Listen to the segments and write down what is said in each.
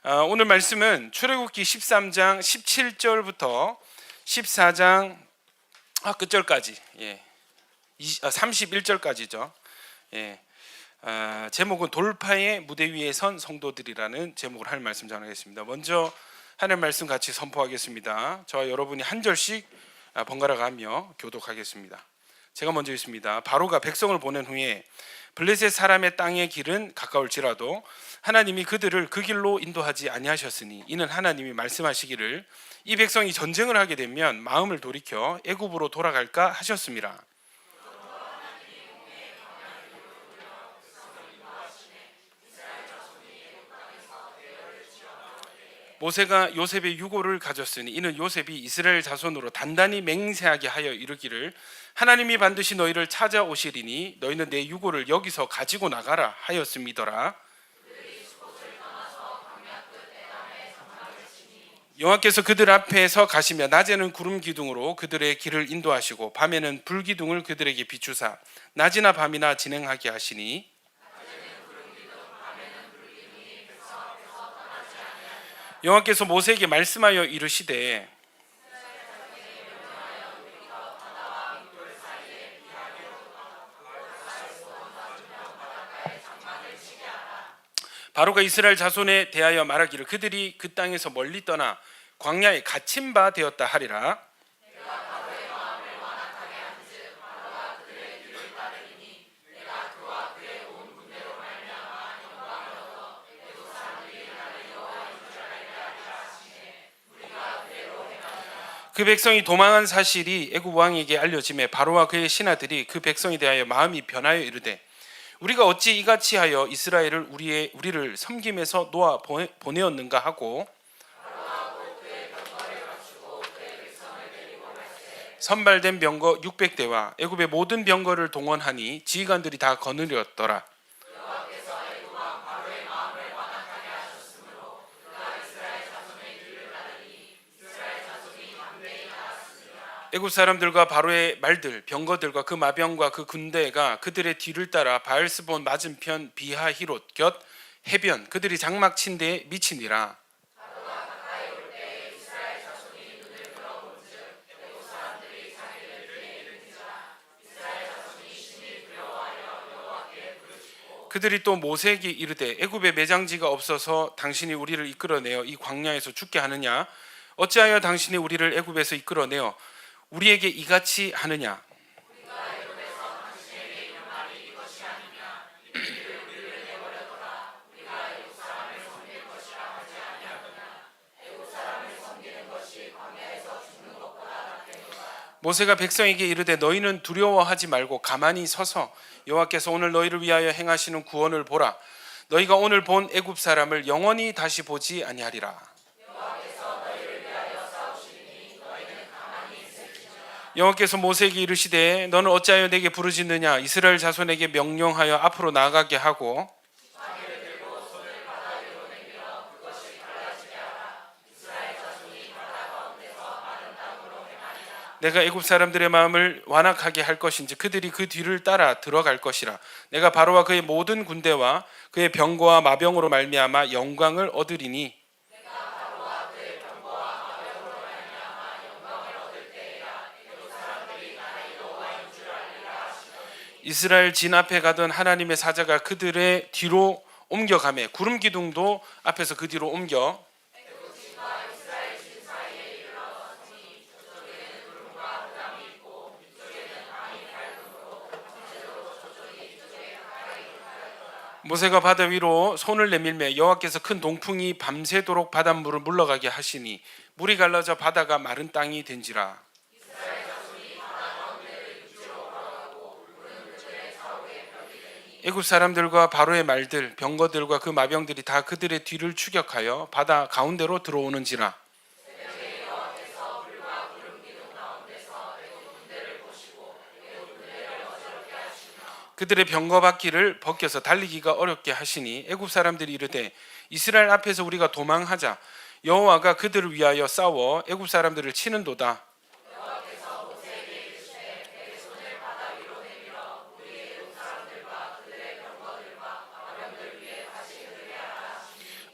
오늘 말씀은 출애굽기 13장 17절부터 14장 끝절까지 31절까지죠. 제목은 돌파의 무대 위에 선 성도들이라는 제목을 할 말씀 전하겠습니다. 먼저 하나님 말씀 같이 선포하겠습니다. 저와 여러분이 한 절씩 번갈아 가며 교독하겠습니다. 제가 먼저 읽습니다. 바로가 백성을 보낸 후에 블레셋 사람의 땅의 길은 가까울지라도 하나님이 그들을 그 길로 인도하지 아니하셨으니 이는 하나님이 말씀하시기를 이 백성이 전쟁을 하게 되면 마음을 돌이켜 애굽으로 돌아갈까 하셨습니다. 모세가 요셉의 유고를 가졌으니 이는 요셉이 이스라엘 자손으로 단단히 맹세하게 하여 이르기를 하나님이 반드시 너희를 찾아오시리니 너희는 내 유고를 여기서 가지고 나가라 하였음이더라. 여호와께서 그들 앞에서 가시며 낮에는 구름 기둥으로 그들의 길을 인도하시고 밤에는 불 기둥을 그들에게 비추사 낮이나 밤이나 진행하게 하시니 여호와께서 모세에게 말씀하여 이르시되 바로가 이스라엘 자손에 대하여 말하기를 그들이 그 땅에서 멀리 떠나 광야에 갇힌 바 되었다 하리라. 그 백성이 도망한 사실이 애굽 왕에게 알려짐에 바로와 그의 신하들이 그 백성에 대하여 마음이 변하여 이르되 우리가 어찌 이같이 하여 이스라엘을 우리를 섬김에서 놓아 보내었는가 하고 선발된 병거 600대와 애굽의 모든 병거를 동원하니 지휘관들이 다 거느렸더라. 애굽 사람들과 바로의 말들, 병거들과 그 마병과 그 군대가 그들의 뒤를 따라 바알스본 맞은편 비하히롯 곁 해변 그들이 장막 친 데에 미치니라. 그들이 또 모세에게 이르되 애굽에 매장지가 없어서 당신이 우리를 이끌어내어 이 광야에서 죽게 하느냐? 어찌하여 당신이 우리를 애굽에서 이끌어내어 우리에게 이같이 하느냐? 모세가 백성에게 이르되 너희는 두려워하지 말고 가만히 서서 여호와께서 오늘 너희를 위하여 행하시는 구원을 보라. 너희가 오늘 본 애굽 사람을 영원히 다시 보지 아니하리라. 여호와께서 모세에게 이르시되 너는 어찌하여 내게 부르짖느냐? 이스라엘 자손에게 명령하여 앞으로 나아가게 하고 내가 애굽 사람들의 마음을 완악하게 할 것인지 그들이 그 뒤를 따라 들어갈 것이라. 내가 바로와 그의 모든 군대와 그의 병거와 마병으로 말미암아 영광을 얻으리니 이스라엘 진 앞에 가던 하나님의 사자가 그들의 뒤로 옮겨가매 구름 기둥도 앞에서 그 뒤로 옮겨 모세가 바다 위로 손을 내밀매 여호와께서 큰 동풍이 밤새도록 바닷물을 물러가게 하시니 물이 갈라져 바다가 마른 땅이 된지라. 애굽 사람들과 바로의 말들 병거들과 그 마병들이 다 그들의 뒤를 추격하여 바다 가운데로 들어오는지라. 그들의 병거 바퀴를 벗겨서 달리기가 어렵게 하시니 애굽 사람들이 이르되 이스라엘 앞에서 우리가 도망하자. 여호와가 그들을 위하여 싸워 애굽 사람들을 치는도다.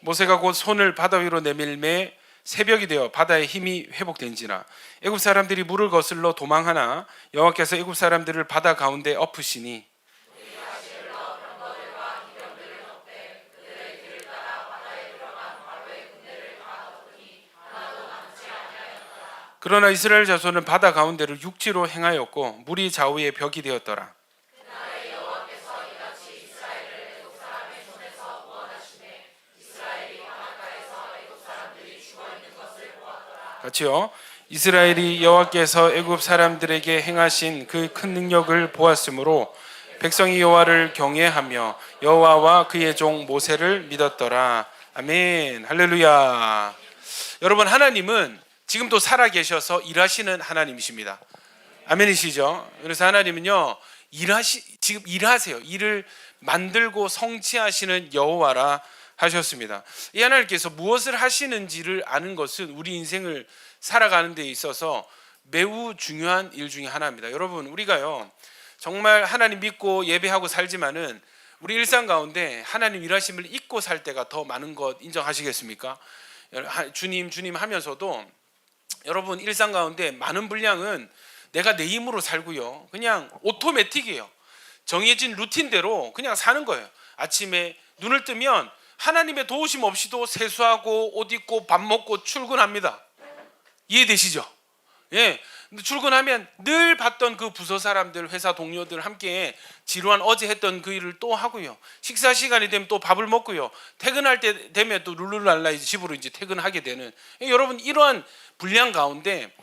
모세가 곧 손을 바다 위로 내밀매 새벽이 되어 바다의 힘이 회복된지라. 애굽 사람들이 물을 거슬러 도망하나 여호와께서 애굽 사람들을 바다 가운데 엎으시니 그러나 이스라엘 자손은 바다 가운데를 육지로 행하였고 물이 좌우에 벽이 되었더라. 같이요. 이스라엘이 여호와께서 애굽 사람들에게 행하신 그 큰 능력을 보았으므로 백성이 여호와를 경외하며 여호와와 그의 종 모세를 믿었더라. 아멘. 할렐루야. 여러분, 하나님은 지금도 살아계셔서 일하시는 하나님이십니다. 아멘이시죠? 그래서 하나님은요, 지금 일하세요. 일을 만들고 성취하시는 여호와라 하셨습니다. 이 하나님께서 무엇을 하시는지를 아는 것은 우리 인생을 살아가는 데 있어서 매우 중요한 일 중에 하나입니다. 여러분, 우리가요 정말 하나님 믿고 예배하고 살지만은 우리 일상 가운데 하나님 일하심을 잊고 살 때가 더 많은 것 인정하시겠습니까? 주님 주님 하면서도 여러분 일상 가운데 많은 분량은 내가 내 힘으로 살고요, 그냥 오토매틱이에요. 정해진 루틴대로 그냥 사는 거예요. 아침에 눈을 뜨면 하나님의 도우심 없이도 세수하고 옷 입고 밥 먹고 출근합니다. 이해되시죠? 예. 출근하면 늘 봤던 그 부서 사람들, 회사 동료들 함께 지루한 어제 했던 그 일을 또 하고요. 식사 시간이 되면 또 밥을 먹고요. 퇴근할 때 되면 또 룰루랄라 집으로 이제 퇴근하게 되는. 여러분, 이러한 분량 가운데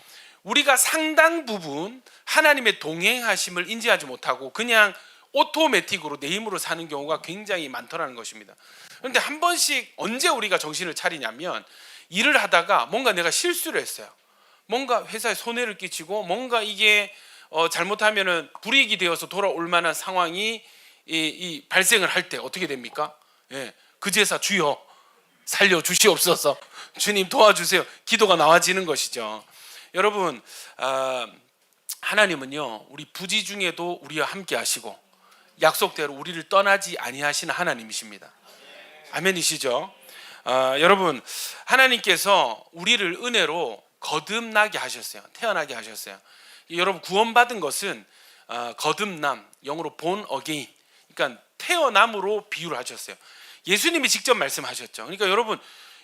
우리가 상당 부분 하나님의 동행하심을 인지하지 못하고 그냥 오토매틱으로 내 힘으로 사는 경우가 굉장히 많더라는 것입니다. 그런데 한 번씩 언제 우리가 정신을 차리냐면 일을 하다가 뭔가 내가 실수를 했어요. 뭔가 회사에 손해를 끼치고 뭔가 이게 잘못하면은 불이익이 되어서 돌아올 만한 상황이 발생을 할 때 어떻게 됩니까? 예, 그제사 주여 살려주시옵소서, 주님 도와주세요, 기도가 나와지는 것이죠. 여러분, 하나님은요 우리 부지 중에도 우리와 함께 하시고 약속대로 우리를 떠나지 아니하시는 하나님이십니다. 아멘이시죠? 여러분, 하나님께서 우리를 은혜로 거듭나게 하셨어요. 태어나게 하셨어요. 여러분, 구원받은 것은 거듭남, 영어로 born again, 그러니까 태어남으로 비유를 하셨어요. 예수님이 직접 말씀하셨죠. 그러니까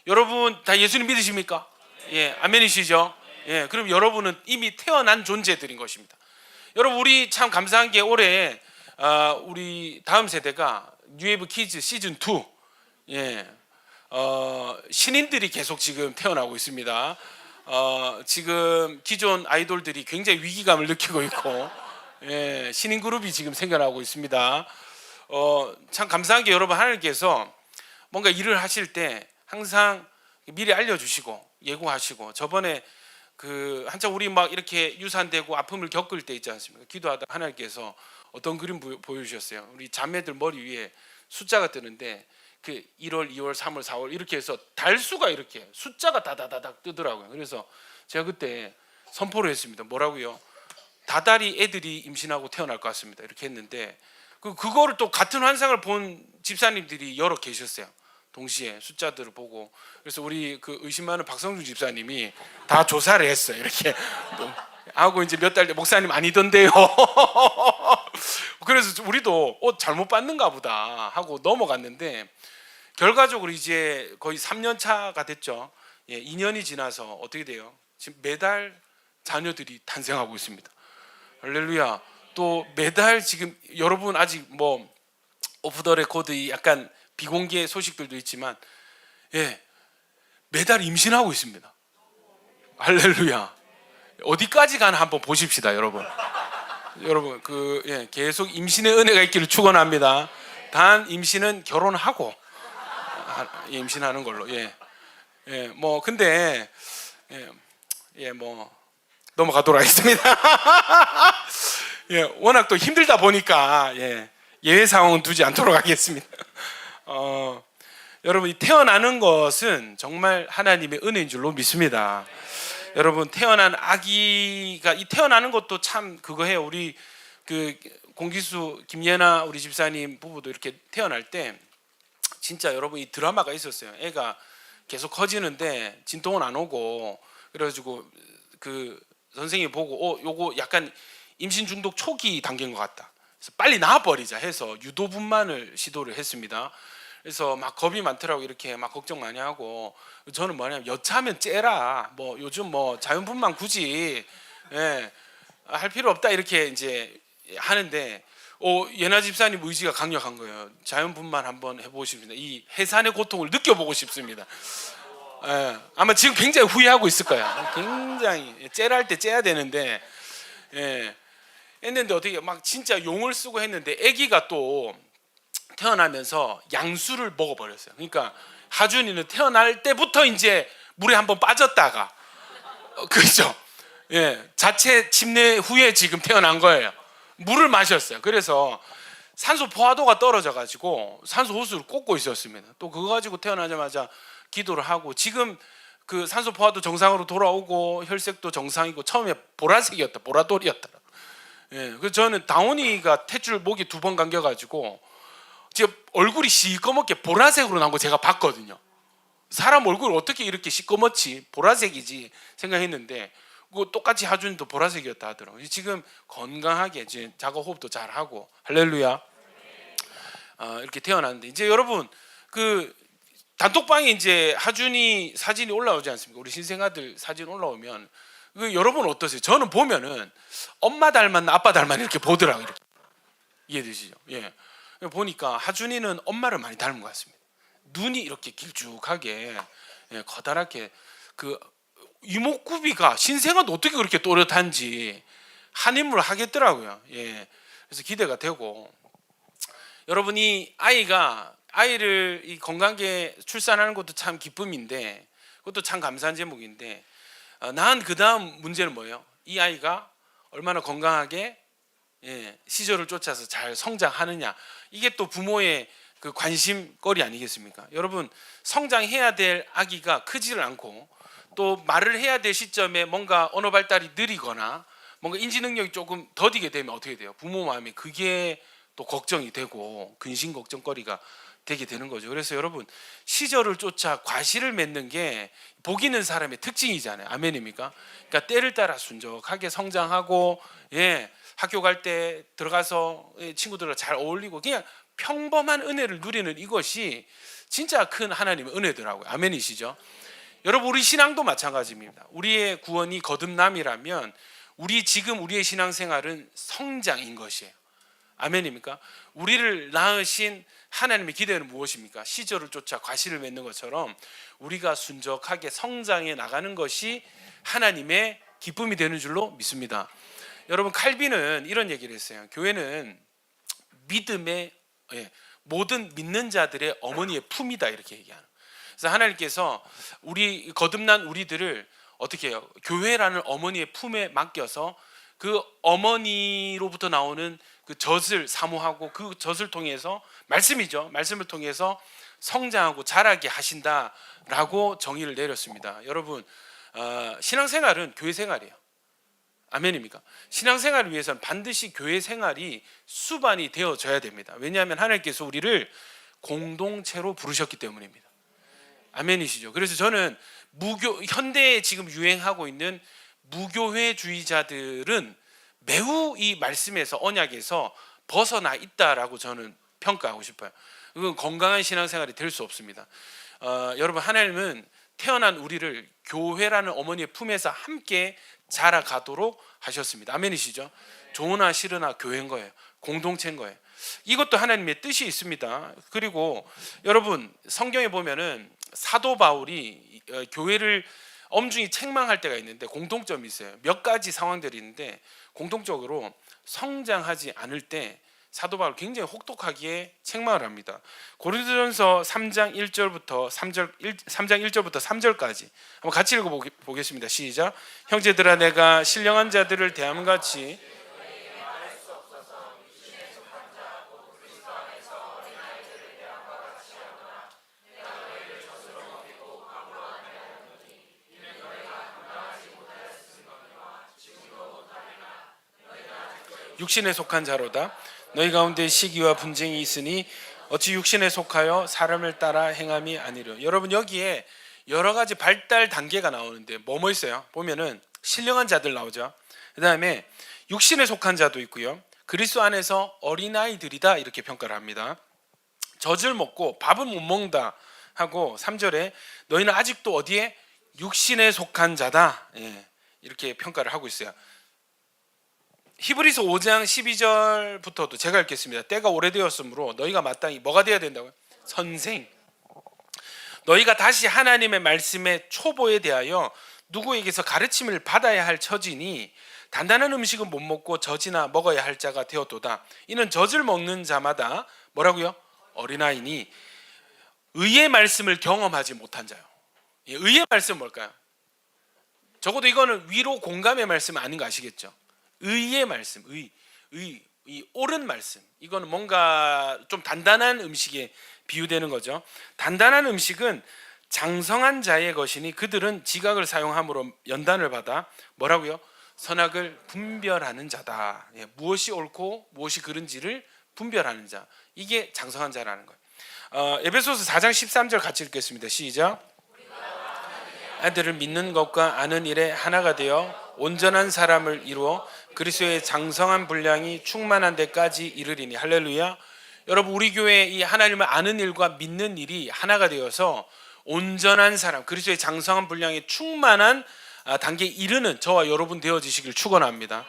여러분 다 예수님 믿으십니까? 예, 아멘이시죠? 예, 그럼 여러분은 이미 태어난 존재들인 것입니다. 여러분, 우리 참 감사한 게 올해 우리 다음 세대가 뉴웨이브 키즈 시즌 2, 예, 신인들이 계속 지금 태어나고 있습니다. 지금 기존 아이돌들이 굉장히 위기감을 느끼고 있고, 예, 신인 그룹이 지금 생겨나고 있습니다. 참 감사한 게 여러분, 하나님께서 뭔가 일을 하실 때 항상 미리 알려주시고 예고하시고, 저번에 그 한참 우리 막 이렇게 유산되고 아픔을 겪을 때 있지 않습니까? 기도하다 하나님께서 어떤 그림 보여주셨어요. 우리 자매들 머리 위에 숫자가 뜨는데 그 1월, 2월, 3월, 4월 이렇게 해서 달수가 이렇게 숫자가 다다다닥 뜨더라고요. 그래서 제가 그때 선포를 했습니다. 뭐라고요? 다달이 애들이 임신하고 태어날 것 같습니다. 이렇게 했는데 그거를 또 같은 환상을 본 집사님들이 여러 계셨어요. 동시에 숫자들을 보고. 그래서 우리 그 의심 많은 박성준 집사님이 다 조사를 했어요. 이렇게 하고 이제 몇 달 뒤에 목사님 아니던데요. 그래서 우리도 잘못 봤는가 보다 하고 넘어갔는데 결과적으로 이제 거의 3년 차가 됐죠. 예, 2년이 지나서 어떻게 돼요? 지금 매달 자녀들이 탄생하고 있습니다. 할렐루야. 또 매달 지금 여러분 아직 뭐 오프 더 레코드 약간 비공개 소식들도 있지만, 예, 매달 임신하고 있습니다. 할렐루야. 어디까지 가나 한번 보십시다, 여러분. 여러분, 계속 임신의 은혜가 있기를 축원합니다. 단 임신은 결혼하고 임신하는 걸로. 뭐 근데 뭐 넘어가도록 하겠습니다. 워낙 또 힘들다 보니까 예외 상황은 두지 않도록 하겠습니다. 여러분, 이 태어나는 것은 정말 하나님의 은혜인 줄로 믿습니다. 여러분, 태어난 아기가 이 태어나는 것도 참 그거 해요. 우리 그 공기수 김예나 우리 집사님 부부도 이렇게 태어날 때 진짜 여러분 이 드라마가 있었어요. 애가 계속 커지는데 진통은 안 오고, 그래가지고 그 선생님이 보고 요거 약간 임신 중독 초기 단계인 것 같다. 그래서 빨리 나와버리자 해서 유도분만을 시도를 했습니다. 그래서 막 겁이 많더라고. 이렇게 막 걱정 많이 하고, 저는 뭐냐면 여차하면 째라, 뭐 요즘 뭐 자연분만 굳이 할 필요 없다 이렇게 이제 하는데, 예나 집사님 의지가 강력한 거예요. 자연분만 한번 해보고 싶습니다. 이 해산의 고통을 느껴보고 싶습니다. 아마 지금 굉장히 후회하고 있을 거야. 굉장히 째랄 때 째야 되는데, 했는데 어떻게 막 진짜 용을 쓰고 했는데, 아기가 또 태어나면서 양수를 먹어버렸어요. 그러니까 하준이는 태어날 때부터 이제 물에 한번 빠졌다가, 그렇죠? 자체 침례 후에 지금 태어난 거예요. 물을 마셨어요. 그래서 산소 포화도가 떨어져 가지고 산소 호수를 꽂고 있었습니다. 또 그거 가지고 태어나자마자 기도를 하고, 지금 그 산소 포화도 정상으로 돌아오고 혈색도 정상이고, 처음에 보라색이었다, 보라돌이었더라. 그래서 저는 다온이가 탯줄 목이 2번 감겨 가지고 지금 얼굴이 시꺼멓게 보라색으로 나온 거 제가 봤거든요. 사람 얼굴 어떻게 이렇게 시꺼멓지, 보라색이지 생각했는데, 그 똑같이 하준이도 보라색이었다 하더라고요. 지금 건강하게 이제 자가 호흡도 잘 하고, 할렐루야. 이렇게 태어났는데, 이제 여러분 그 단톡방에 이제 하준이 사진이 올라오지 않습니까? 우리 신생아들 사진 올라오면 그 여러분 어떠세요? 저는 보면은 엄마 닮았나 아빠 닮았나 이렇게 보더라고요. 이렇게. 이해되시죠? 보니까 하준이는 엄마를 많이 닮은 것 같습니다. 눈이 이렇게 길쭉하게, 커다랗게, 그 이목구비가 신생아도 어떻게 그렇게 또렷한지 한 인물 하겠더라고요. 그래서 기대가 되고, 여러분이 아이를 이 건강하게 출산하는 것도 참 기쁨인데, 그것도 참 감사한 제목인데, 낳은 그 다음 문제는 뭐예요? 이 아이가 얼마나 건강하게 시절을 쫓아서 잘 성장하느냐. 이게 또 부모의 그 관심거리 아니겠습니까? 여러분, 성장해야 될 아기가 크지를 않고, 또 말을 해야 될 시점에 뭔가 언어 발달이 느리거나 뭔가 인지 능력이 조금 더디게 되면 어떻게 돼요? 부모 마음에 그게 또 걱정이 되고 근심 걱정거리가 되게 되는 거죠. 그래서 여러분, 시절을 쫓아 과실을 맺는 게 복 있는 사람의 특징이잖아요. 아멘입니까? 그러니까 때를 따라 순적하게 성장하고, 학교 갈 때 들어가서 친구들과 잘 어울리고, 그냥 평범한 은혜를 누리는 이것이 진짜 큰 하나님의 은혜더라고요. 아멘이시죠? 여러분, 우리 신앙도 마찬가지입니다. 우리의 구원이 거듭남이라면 우리의 신앙생활은 성장인 것이에요. 아멘입니까? 우리를 낳으신 하나님의 기대는 무엇입니까? 시절을 쫓아 과실을 맺는 것처럼 우리가 순적하게 성장해 나가는 것이 하나님의 기쁨이 되는 줄로 믿습니다. 여러분, 칼빈은 이런 얘기를 했어요. 교회는 믿음의, 모든 믿는 자들의 어머니의 품이다, 이렇게 얘기하는. 그래서 하나님께서 우리 거듭난 우리들을 어떻게 해요? 교회라는 어머니의 품에 맡겨서 그 어머니로부터 나오는 그 젖을 사모하고, 그 젖을 통해서, 말씀이죠, 말씀을 통해서 성장하고 자라게 하신다라고 정의를 내렸습니다. 여러분, 신앙생활은 교회 생활이에요. 아멘입니까? 신앙생활을 위해서는 반드시 교회 생활이 수반이 되어져야 됩니다. 왜냐하면 하나님께서 우리를 공동체로 부르셨기 때문입니다. 아멘이시죠? 그래서 저는 현대에 지금 유행하고 있는 무교회주의자들은 매우 이 말씀에서, 언약에서 벗어나 있다라고 저는 평가하고 싶어요. 그건 건강한 신앙생활이 될 수 없습니다. 여러분, 하나님은 태어난 우리를 교회라는 어머니의 품에서 함께 자라가도록 하셨습니다. 아멘이시죠? 좋으나 싫으나 교회인 거예요. 공동체인 거예요. 이것도 하나님의 뜻이 있습니다. 그리고 여러분, 성경에 보면은 사도 바울이 교회를 엄중히 책망할 때가 있는데 공통점이 있어요. 몇 가지 상황들이 있는데 공통적으로 성장하지 않을 때 사도 바울 굉장히 혹독하게 책망을 합니다. 고린도전서 3장 1절부터 3절까지 한번 같이 읽어보겠습니다. 시작. 형제들아, 내가 신령한 자들을 대함같이 육신에 속한 자로다. 너희 가운데 시기와 분쟁이 있으니 어찌 육신에 속하여 사람을 따라 행함이 아니려. 여러분 여기에 여러 가지 발달 단계가 나오는데 뭐 있어요? 보면은 신령한 자들 나오죠. 그 다음에 육신에 속한 자도 있고요. 그리스도 안에서 어린아이들이다 이렇게 평가를 합니다. 젖을 먹고 밥은 못 먹는다 하고 3절에 너희는 아직도 어디에? 육신에 속한 자다, 이렇게 평가를 하고 있어요. 히브리서 5장 12절부터도 제가 읽겠습니다. 때가 오래되었으므로 너희가 마땅히 뭐가 되어야 된다고요? 선생. 너희가 다시 하나님의 말씀의 초보에 대하여 누구에게서 가르침을 받아야 할 처지니 단단한 음식은 못 먹고 젖이나 먹어야 할 자가 되었도다. 이는 젖을 먹는 자마다 뭐라고요? 어린아이니 의의 말씀을 경험하지 못한 자요. 의의 말씀은 뭘까요? 적어도 이거는 위로 공감의 말씀은 아닌 거 아시겠죠? 의의 말씀, 이 옳은 말씀. 이거는 뭔가 좀 단단한 음식에 비유되는 거죠. 단단한 음식은 장성한 자의 것이니 그들은 지각을 사용함으로 연단을 받아 뭐라고요? 선악을 분별하는 자다. 무엇이 옳고 무엇이 그른지를 분별하는 자. 이게 장성한 자라는 거예요. 에베소서 4장 13절 같이 읽겠습니다. 시작. 아들을 믿는 것과 아는 일에 하나가 되어 온전한 사람을 이루어 그리스도의 장성한 분량이 충만한 데까지 이르리니. 할렐루야. 여러분 우리 교회 이 하나님을 아는 일과 믿는 일이 하나가 되어서 온전한 사람, 그리스도의 장성한 분량이 충만한 단계에 이르는 저와 여러분 되어지시길 축원합니다.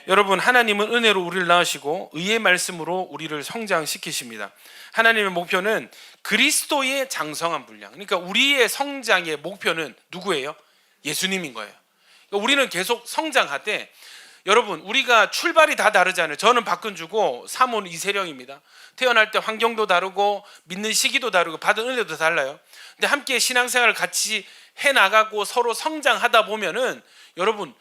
여러분 하나님은 은혜로 우리를 낳으시고 의의 말씀으로 우리를 성장시키십니다. 하나님의 목표는 그리스도의 장성한 분량. 그러니까 우리의 성장의 목표는 누구예요? 예수님인 거예요. 그러니까 우리는 계속 성장하되 여러분 우리가 출발이 다 다르잖아요. 저는 박근주고 사모는 이세령입니다. 태어날 때 환경도 다르고 믿는 시기도 다르고 받은 은혜도 달라요. 근데 함께 신앙생활을 같이 해나가고 서로 성장하다 보면은 여러분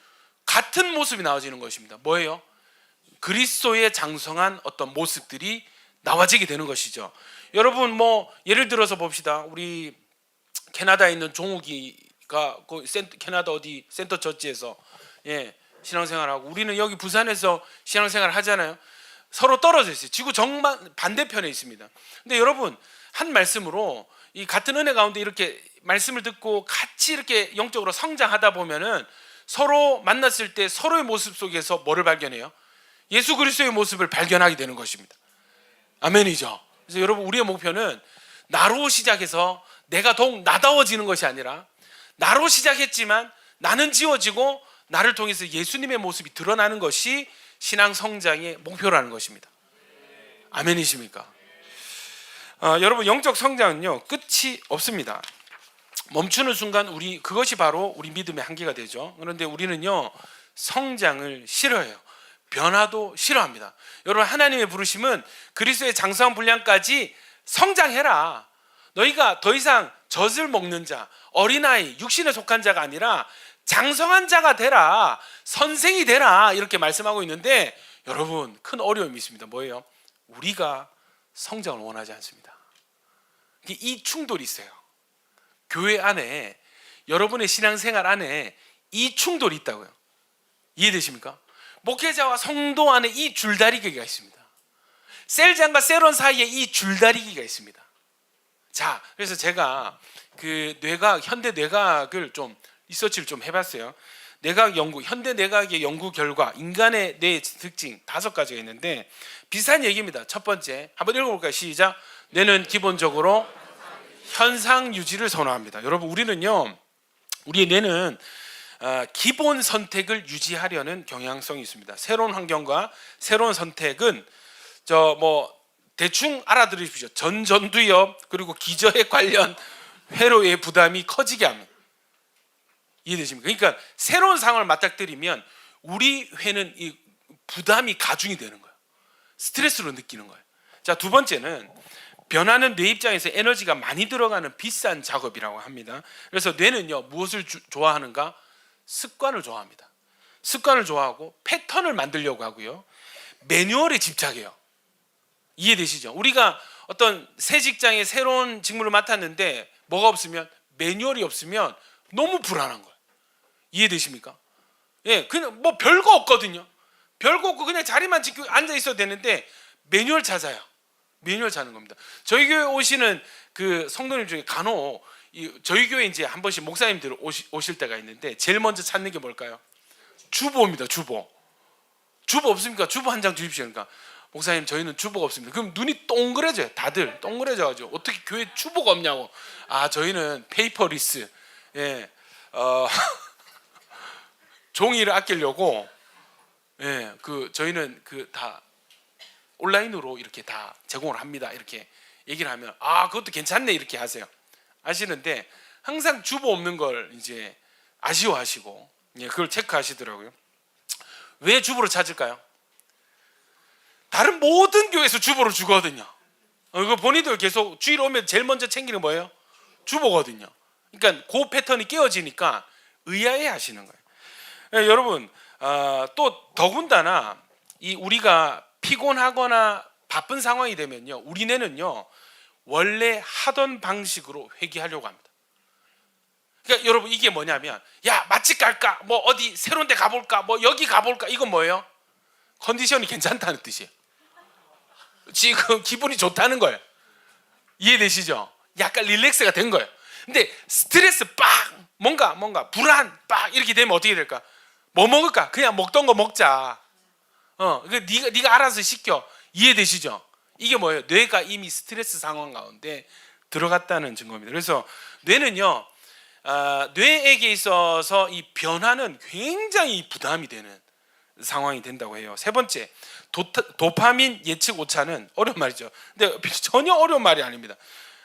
같은 모습이 나와지는 것입니다. 뭐예요? 그리스도의 장성한 어떤 모습들이 나와지게 되는 것이죠. 여러분 뭐 예를 들어서 봅시다. 우리 캐나다에 있는 종욱이가 캐나다 어디 센터 처치에서 신앙생활하고 우리는 여기 부산에서 신앙생활을 하잖아요. 서로 떨어져 있어요. 지구 정반 반대편에 있습니다. 근데 여러분 한 말씀으로 이 같은 은혜 가운데 이렇게 말씀을 듣고 같이 이렇게 영적으로 성장하다 보면은 서로 만났을 때 서로의 모습 속에서 뭐를 발견해요? 예수 그리스도의 모습을 발견하게 되는 것입니다. 아멘이죠. 그래서 여러분 우리의 목표는 나로 시작해서 내가 더욱 나다워지는 것이 아니라 나로 시작했지만 나는 지워지고 나를 통해서 예수님의 모습이 드러나는 것이 신앙 성장의 목표라는 것입니다. 아멘이십니까? 여러분 영적 성장은요 끝이 없습니다. 멈추는 순간 그것이 바로 우리 믿음의 한계가 되죠. 그런데 우리는요 성장을 싫어해요. 변화도 싫어합니다. 여러분 하나님의 부르심은 그리스도의 장성한 분량까지 성장해라. 너희가 더 이상 젖을 먹는 자, 어린아이, 육신에 속한 자가 아니라 장성한 자가 되라, 선생이 되라 이렇게 말씀하고 있는데 여러분 큰 어려움이 있습니다. 뭐예요? 우리가 성장을 원하지 않습니다. 이 충돌이 있어요. 교회 안에 여러분의 신앙생활 안에 이 충돌이 있다고요. 이해되십니까? 목회자와 성도 안에 이 줄다리기가 있습니다. 셀장과 세론 사이에 이 줄다리기가 있습니다. 자, 그래서 제가 그 현대 뇌과학을 좀 리서치를 좀 해봤어요. 뇌과학 연구, 현대 뇌과학의 연구 결과 인간의 뇌의 특징 5가지가 있는데 비슷한 얘기입니다. 첫 번째, 한번 읽어볼까요? 시작. 뇌는 기본적으로 현상 유지를 선호합니다. 여러분 우리의 뇌는 기본 선택을 유지하려는 경향성이 있습니다. 새로운 환경과 새로운 선택은 대충 알아들으십시오. 전두엽 그리고 기저에 관련 회로의 부담이 커지게 합니다. 이해되십니까? 그러니까 새로운 상황을 맞닥뜨리면 우리 회는 이 부담이 가중이 되는 거예요. 스트레스로 느끼는 거예요. 자, 두 번째는 변화는 뇌 입장에서 에너지가 많이 들어가는 비싼 작업이라고 합니다. 그래서 뇌는요 무엇을 좋아하는가? 습관을 좋아합니다. 습관을 좋아하고 패턴을 만들려고 하고요. 매뉴얼에 집착해요. 이해되시죠? 우리가 어떤 새 직장에 새로운 직무를 맡았는데 뭐가 없으면 매뉴얼이 없으면 너무 불안한 거예요. 이해되십니까? 그냥 뭐 별거 없거든요. 별거 없고 그냥 자리만 지키고 앉아 있어도 되는데 매뉴얼 찾아요. 매뉴얼 찾는 겁니다. 저희 교회 오시는 그 성도님 중에 간혹 저희 교회 이제 한 번씩 목사님들 오실 때가 있는데 제일 먼저 찾는 게 뭘까요? 주보입니다. 주보 없습니까? 주보 한 장 주십시오. 그러니까 목사님 저희는 주보가 없습니다. 그럼 눈이 동그래져요. 다들 동그래져가지고 어떻게 교회 주보가 없냐고. 아 저희는 페이퍼리스, 예, 종이를 아끼려고, 예, 그 저희는 그 다 온라인으로 이렇게 다 제공을 합니다. 이렇게 얘기를 하면 아 그것도 괜찮네 이렇게 하세요. 아시는데 항상 주보 없는 걸 이제 아쉬워하시고, 예, 그걸 체크하시더라고요. 왜 주보를 찾을까요? 다른 모든 교회에서 주보를 주거든요. 이거 본인들 계속 주일 오면 제일 먼저 챙기는 뭐예요? 주보거든요. 그러니까 그 패턴이 깨어지니까 의아해 하시는 거예요. 예, 여러분, 또 더군다나 이 우리가 피곤하거나 바쁜 상황이 되면요, 우리 뇌는요 원래 하던 방식으로 회귀하려고 합니다. 그러니까 여러분 이게 뭐냐면, 야 맛집 갈까? 뭐 어디 새로운 데 가볼까? 뭐 여기 가볼까? 이건 뭐예요? 컨디션이 괜찮다는 뜻이에요. 지금 기분이 좋다는 거예요. 이해되시죠? 약간 릴렉스가 된 거예요. 근데 스트레스 빡, 뭔가 불안 빡 이렇게 되면 어떻게 될까? 뭐 먹을까? 그냥 먹던 거 먹자. 네가 알아서 시켜. 이해되시죠? 이게 뭐예요? 뇌가 이미 스트레스 상황 가운데 들어갔다는 증거입니다. 그래서 뇌는요, 뇌에게 있어서 이 변화는 굉장히 부담이 되는 상황이 된다고 해요. 세 번째, 도파민 예측 오차는 어려운 말이죠. 근데 전혀 어려운 말이 아닙니다.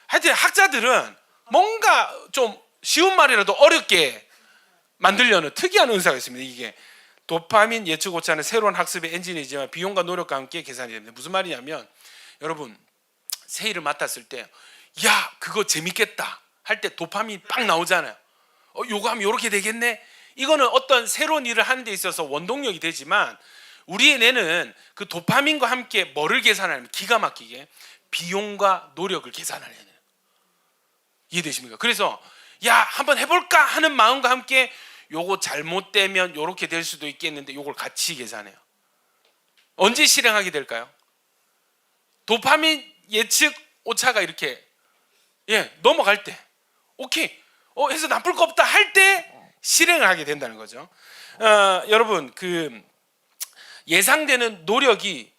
하여튼 학자들은 뭔가 좀 쉬운 말이라도 어렵게 만들려는 특이한 은사가 있습니다. 이게 도파민 예측 오차는 새로운 학습의 엔진이지만 비용과 노력과 함께 계산이 됩니다. 무슨 말이냐면, 여러분 새 일을 맡았을 때 야 그거 재밌겠다 할 때 도파민이 빡 나오잖아요. 요거 하면 요렇게 되겠네. 이거는 어떤 새로운 일을 하는 데 있어서 원동력이 되지만 우리의 뇌는 그 도파민과 함께 뭐를 계산하냐면 기가 막히게 비용과 노력을 계산하려는 거예요. 이해되십니까? 그래서 야 한번 해볼까 하는 마음과 함께 요거 잘못되면 요렇게 될 수도 있겠는데 요걸 같이 계산해요. 언제 실행하게 될까요? 도파민 예측 오차가 이렇게, 예, 넘어갈 때, 오케이, 해서 나쁠 거 없다 할 때 실행을 하게 된다는 거죠. 여러분 그 예상되는 노력이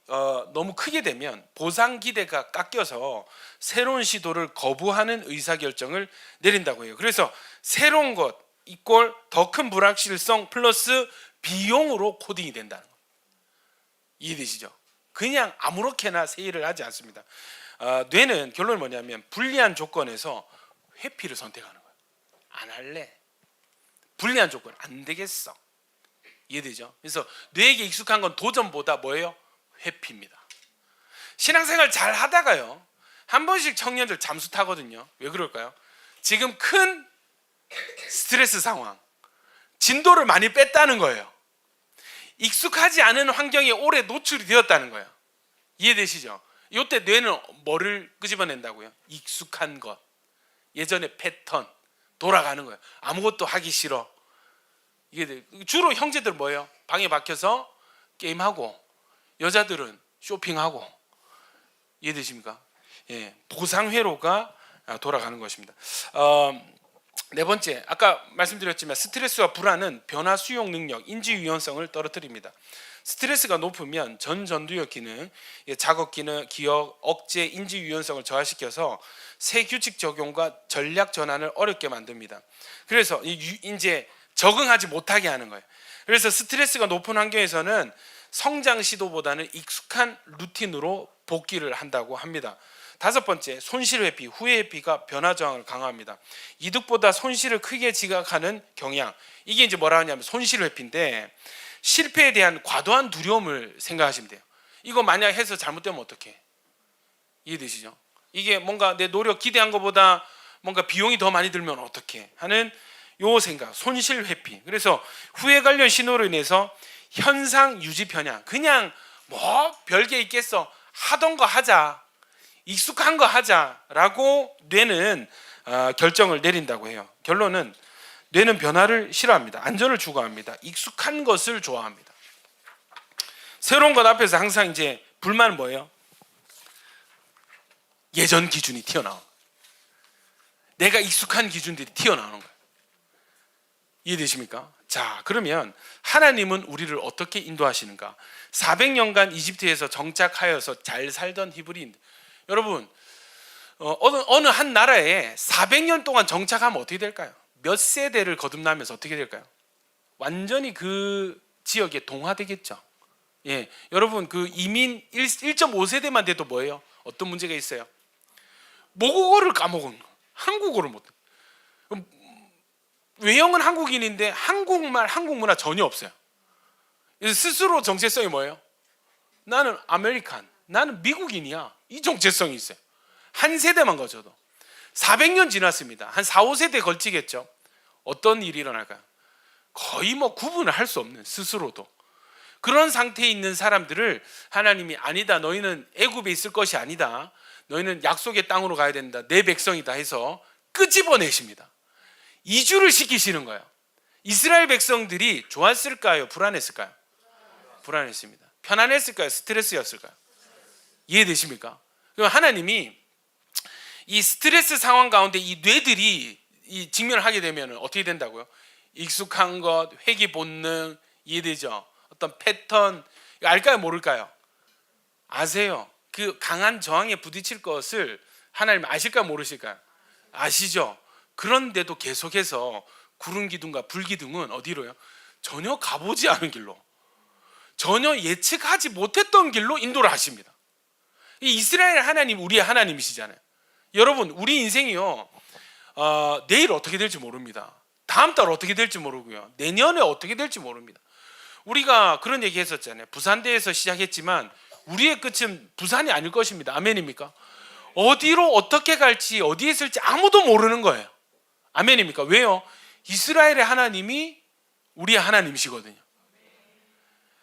너무 크게 되면 보상 기대가 깎여서 새로운 시도를 거부하는 의사결정을 내린다고 해요. 그래서 새로운 것 이꼴 더 큰 불확실성 플러스 비용으로 코딩이 된다는 거. 이해되시죠? 그냥 아무렇게나 새 일을 하지 않습니다. 뇌는 결론이 뭐냐면 불리한 조건에서 회피를 선택하는 거예요. 안 할래. 불리한 조건 안 되겠어. 이해되죠? 그래서 뇌에게 익숙한 건 도전보다 뭐예요? 회피입니다. 신앙생활 잘 하다가요 한 번씩 청년들 잠수 타거든요. 왜 그럴까요? 지금 큰 스트레스 상황, 진도를 많이 뺐다는 거예요. 익숙하지 않은 환경에 오래 노출이 되었다는 거예요. 이해되시죠? 이때 뇌는 뭐를 끄집어낸다고요? 익숙한 것, 예전의 패턴 돌아가는 거예요. 아무것도 하기 싫어. 이게 주로 형제들 뭐예요? 방에 박혀서 게임하고 여자들은 쇼핑하고. 이해되십니까? 예, 보상회로가 돌아가는 것입니다. 네 번째, 아까 말씀드렸지만 스트레스와 불안은 변화 수용 능력, 인지 유연성을 떨어뜨립니다. 스트레스가 높으면 전두엽 기능, 작업 기능, 기억, 억제, 인지 유연성을 저하시켜서 새 규칙 적용과 전략 전환을 어렵게 만듭니다. 그래서 이제 적응하지 못하게 하는 거예요. 그래서 스트레스가 높은 환경에서는 성장 시도보다는 익숙한 루틴으로 복귀를 한다고 합니다. 다섯 번째, 손실 회피, 후회 회피가 변화 저항을 강화합니다. 이득보다 손실을 크게 지각하는 경향. 이게 이제 뭐라 하냐면 손실 회피인데 실패에 대한 과도한 두려움을 생각하시면 돼요. 이거 만약 해서 잘못되면 어떡해? 이해되시죠? 이게 뭔가 내 노력 기대한 것보다 뭔가 비용이 더 많이 들면 어떡해? 하는 요 생각, 손실 회피. 그래서 후회 관련 신호로 인해서 현상 유지 편향. 그냥 뭐 별게 있겠어. 하던 거 하자. 익숙한 거 하자라고 뇌는 결정을 내린다고 해요. 결론은 뇌는 변화를 싫어합니다. 안전을 추구합니다. 익숙한 것을 좋아합니다. 새로운 것 앞에서 항상 이제 불만은 뭐예요? 예전 기준이 튀어나오는 거예요. 내가 익숙한 기준들이 튀어나오는 거예요. 이해되십니까? 자, 그러면 하나님은 우리를 어떻게 인도하시는가? 400년간 이집트에서 정착하여서 잘 살던 히브리인들, 여러분, 어느 한 나라에 400년 동안 정착하면 어떻게 될까요? 몇 세대를 거듭나면서 어떻게 될까요? 완전히 그 지역에 동화되겠죠. 예, 여러분, 그 이민 1.5세대만 돼도 뭐예요? 어떤 문제가 있어요? 모국어를 까먹은, 한국어를 못. 외형은 한국인인데 한국말, 한국 문화 전혀 없어요. 스스로 정체성이 뭐예요? 나는 아메리칸, 나는 미국인이야. 이 정체성이 있어요. 한 세대만 거쳐도 400년 지났습니다. 한 4, 5세대 걸치겠죠. 어떤 일이 일어날까요? 거의 뭐 구분을 할 수 없는, 스스로도 그런 상태에 있는 사람들을 하나님이 아니다, 너희는 애굽에 있을 것이 아니다, 너희는 약속의 땅으로 가야 된다, 내 백성이다 해서 끄집어내십니다. 이주를 시키시는 거예요. 이스라엘 백성들이 좋았을까요? 불안했을까요? 불안했습니다. 편안했을까요? 스트레스였을까요? 이해되십니까? 그럼 하나님이 이 스트레스 상황 가운데 이 뇌들이 이 직면을 하게 되면 어떻게 된다고요? 익숙한 것, 회귀 본능, 이해되죠? 어떤 패턴, 알까요? 모를까요? 아세요. 그 강한 저항에 부딪힐 것을 하나님 아실까요? 모르실까요? 아시죠? 그런데도 계속해서 구름 기둥과 불 기둥은 어디로요? 전혀 가보지 않은 길로, 전혀 예측하지 못했던 길로 인도를 하십니다. 이 이스라엘 하나님, 우리의 하나님이시잖아요. 여러분, 우리 인생이요, 내일 어떻게 될지 모릅니다. 다음 달 어떻게 될지 모르고요, 내년에 어떻게 될지 모릅니다. 우리가 그런 얘기 했었잖아요. 부산대에서 시작했지만 우리의 끝은 부산이 아닐 것입니다. 아멘입니까? 어디로 어떻게 갈지, 어디에 있을지 아무도 모르는 거예요. 아멘입니까? 왜요? 이스라엘의 하나님이 우리의 하나님이시거든요.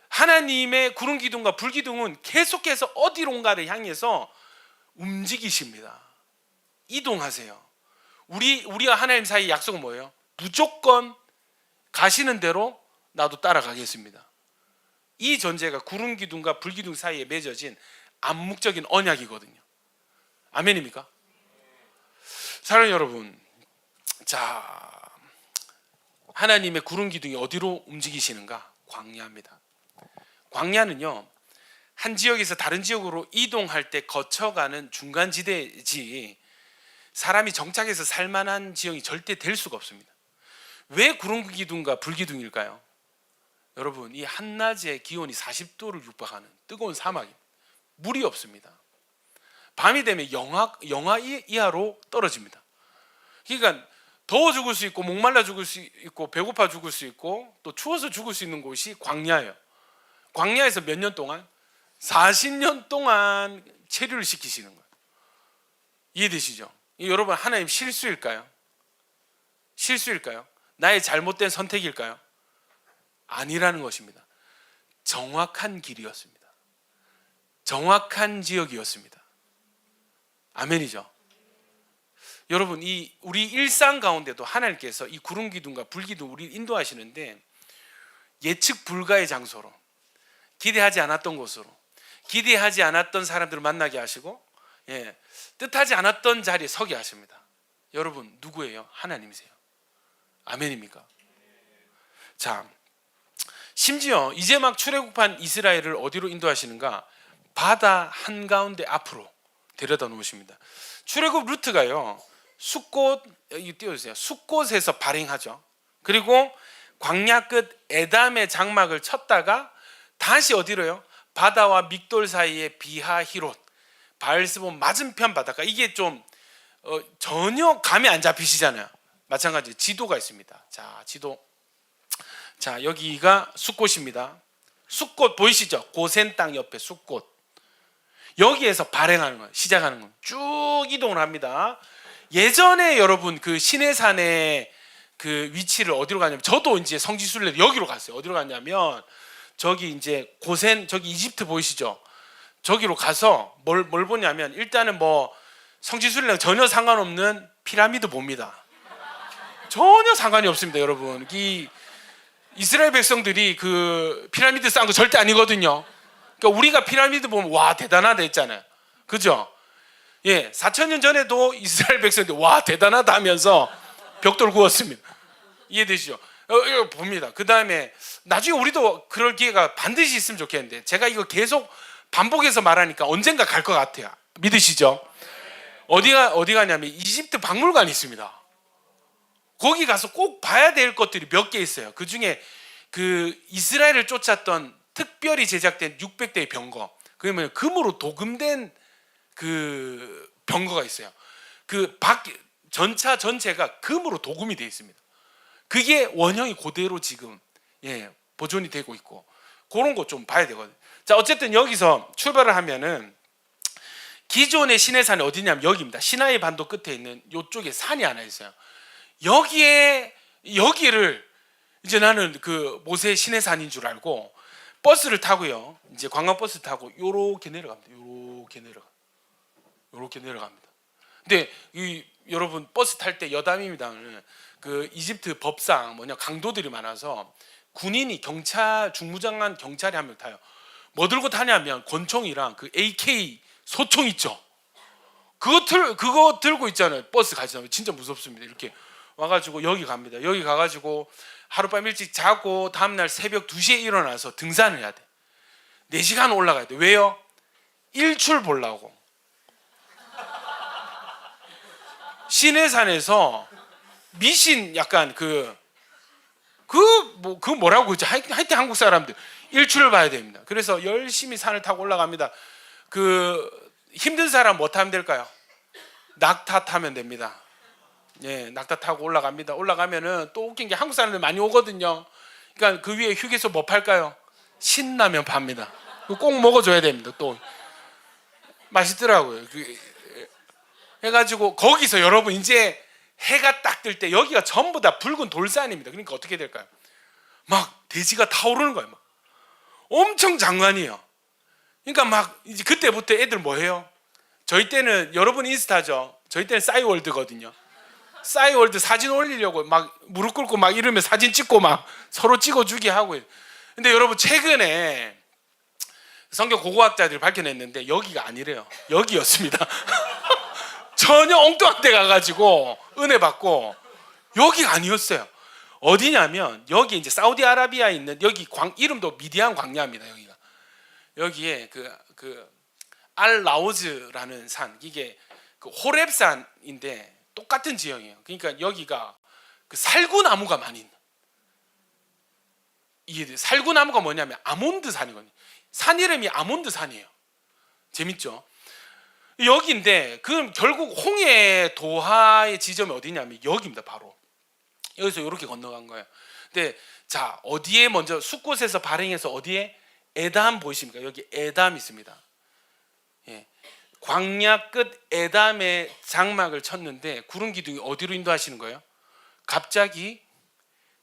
하나님의 구름 기둥과 불 기둥은 계속해서 어디론가를 향해서 움직이십니다. 이동하세요. 우리와 하나님 사이 약속은 뭐예요? 무조건 가시는 대로 나도 따라가겠습니다. 이 전제가 구름 기둥과 불 기둥 사이에 맺어진 암묵적인 언약이거든요. 아멘입니까? 사랑하는 여러분, 자, 하나님의 구름 기둥이 어디로 움직이시는가? 광야입니다. 광야는요, 한 지역에서 다른 지역으로 이동할 때 거쳐가는 중간지대지 사람이 정착해서 살만한 지형이 절대 될 수가 없습니다. 왜 구름 기둥과 불 기둥일까요? 여러분, 이 한낮에 기온이 40도를 육박하는 뜨거운 사막입니다. 물이 없습니다. 밤이 되면 영하 이하로 떨어집니다. 그러니까 더워 죽을 수 있고, 목말라 죽을 수 있고, 배고파 죽을 수 있고, 또 추워서 죽을 수 있는 곳이 광야예요. 광야에서 몇 년 동안? 40년 동안 체류를 시키시는 거예요. 이해되시죠? 여러분, 하나님 실수일까요? 실수일까요? 나의 잘못된 선택일까요? 아니라는 것입니다. 정확한 길이었습니다. 정확한 지역이었습니다. 아멘이죠? 여러분, 우리 일상 가운데도 하나님께서 이 구름 기둥과 불 기둥 우리를 인도하시는데, 예측 불가의 장소로, 기대하지 않았던 곳으로, 기대하지 않았던 사람들을 만나게 하시고, 뜻하지 않았던 자리에 서게 하십니다. 여러분, 누구예요? 하나님이세요. 아멘입니까? 자, 심지어 이제 막 출애굽한 이스라엘을 어디로 인도하시는가? 바다 한가운데 앞으로 데려다 놓으십니다. 출애굽 루트가요, 숫곳, 여기 띄워주세요. 숫곳에서 발행하죠. 그리고 광야 끝 에담의 장막을 쳤다가 다시 어디로요? 바다와 믹돌 사이에 비하히롯, 바알스본 맞은편 바닷가. 이게 좀 전혀 감이 안 잡히시잖아요. 마찬가지 지도가 있습니다. 자, 지도. 자, 여기가 숫곳입니다. 숫곳 보이시죠? 고센 땅 옆에 숫곳. 여기에서 발행하는 거예요. 시작하는 거예요. 쭉 이동을 합니다. 예전에 여러분 그 시내산의 그 위치를 어디로 가냐면, 저도 이제 성지순례 여기로 갔어요. 어디로 갔냐면 저기 이제 고센, 저기 이집트 보이시죠? 저기로 가서 뭘 보냐면, 일단은 뭐 성지순례랑 전혀 상관없는 피라미드 봅니다. 전혀 상관이 없습니다, 여러분. 이 이스라엘 백성들이 그 피라미드 쌓은 거 절대 아니거든요. 그러니까 우리가 피라미드 보면 와 대단하다 했잖아요. 그죠? 예, 4,000년 전에도 이스라엘 백성들 와 대단하다 하면서 벽돌 구웠습니다. 이해되시죠? 이거 봅니다. 그 다음에 나중에 우리도 그럴 기회가 반드시 있으면 좋겠는데 제가 이거 계속 반복해서 말하니까 언젠가 갈 것 같아요. 믿으시죠? 어디 가냐면 이집트 박물관이 있습니다. 거기 가서 꼭 봐야 될 것들이 몇 개 있어요. 그 중에 그 이스라엘을 쫓았던 특별히 제작된 600대의 병거, 그러면 금으로 도금된 그 병거가 있어요. 그 전차 전체가 금으로 도금이 되어 있습니다. 그게 원형이 그대로 지금 보존이 되고 있고 그런 거 좀 봐야 되거든요. 자, 어쨌든 여기서 출발을 하면은 기존의 시내산이 어디냐면 여기입니다. 시나이 반도 끝에 있는 이쪽에 산이 하나 있어요. 여기를 이제 나는 그 모세 시내산인 줄 알고 버스를 타고요. 이제 관광버스 타고 요렇게 내려갑니다. 요렇게 내려갑니다. 근데 여러분 버스 탈 때 여담입니다. 그 이집트 법상 강도들이 많아서 군인이 중무장한 경찰이 한 명 타요. 뭐 들고 타냐면 권총이랑 그 AK 소총 있죠. 그거 들고 있잖아요. 버스 가시면 진짜 무섭습니다. 이렇게 와가지고 여기 갑니다. 여기 가가지고 하룻밤 일찍 자고 다음날 새벽 2시에 일어나서 등산을 해야 돼. 4시간 올라가야 돼. 왜요? 일출 보려고. 시내산에서 미신 약간 뭐라고 그러지? 하여튼 한국 사람들 일출을 봐야 됩니다. 그래서 열심히 산을 타고 올라갑니다. 힘든 사람 뭐 타면 될까요? 낙타 타면 됩니다. 예, 낙타 타고 올라갑니다. 올라가면은 또 웃긴 게 한국 사람들 많이 오거든요. 그러니까 그 위에 휴게소 뭐 팔까요? 신라면 팝니다. 꼭 먹어줘야 됩니다. 또 맛있더라고요. 해가지고 거기서 여러분 이제 해가 딱 뜰 때 여기가 전부 다 붉은 돌산입니다. 그러니까 어떻게 될까요? 막 돼지가 타오르는 거예요. 막 엄청 장관이에요. 그러니까 막 이제 그때부터 애들 뭐 해요? 저희 때는 여러분 인스타죠. 저희 때는 싸이월드거든요. 싸이월드 사진 올리려고 막 무릎 꿇고 막 이러면 사진 찍고 막 서로 찍어주게 하고. 근데 여러분 최근에 성경 고고학자들이 밝혀냈는데 여기가 아니래요. 여기였습니다. 전혀 엉뚱한 데 가가지고 은혜 받고 여기가 아니었어요. 어디냐면 여기 이제 사우디아라비아에 있는 여기 이름도 미디안 광야입니다. 여기에 그 알라우즈라는 산, 이게 그 호렙산인데 똑같은 지형이에요. 그러니까 여기가 그 살구나무가 많이 있는. 이게 살구나무가 뭐냐면 아몬드 산이거든요. 산 이름이 아몬드 산이에요. 재밌죠? 여기인데 그럼 결국 홍해 도하의 지점이 어디냐면 여기입니다. 바로 여기서 이렇게 건너간 거예요. 근데 자, 어디에 먼저 숫곳에서 발행해서 어디에 에담 보이십니까? 여기 에담 있습니다. 예. 광야 끝 에담에 장막을 쳤는데 구름 기둥이 어디로 인도하시는 거예요? 갑자기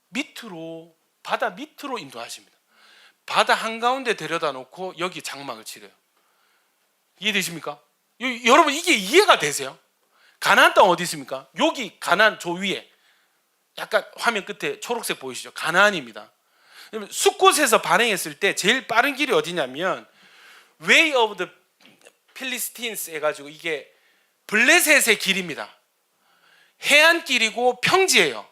밑으로, 바다 밑으로 인도하십니다. 바다 한가운데 데려다 놓고 여기 장막을 치래요. 이해되십니까? 여러분 이게 이해가 되세요? 가나안 땅 어디 있습니까? 여기 가나안 저 위에 약간 화면 끝에 초록색 보이시죠? 가나안입니다. 숫곳에서 발행했을 때 제일 빠른 길이 어디냐면 Way of the Philistines 해가지고 이게 블레셋의 길입니다. 해안길이고 평지예요.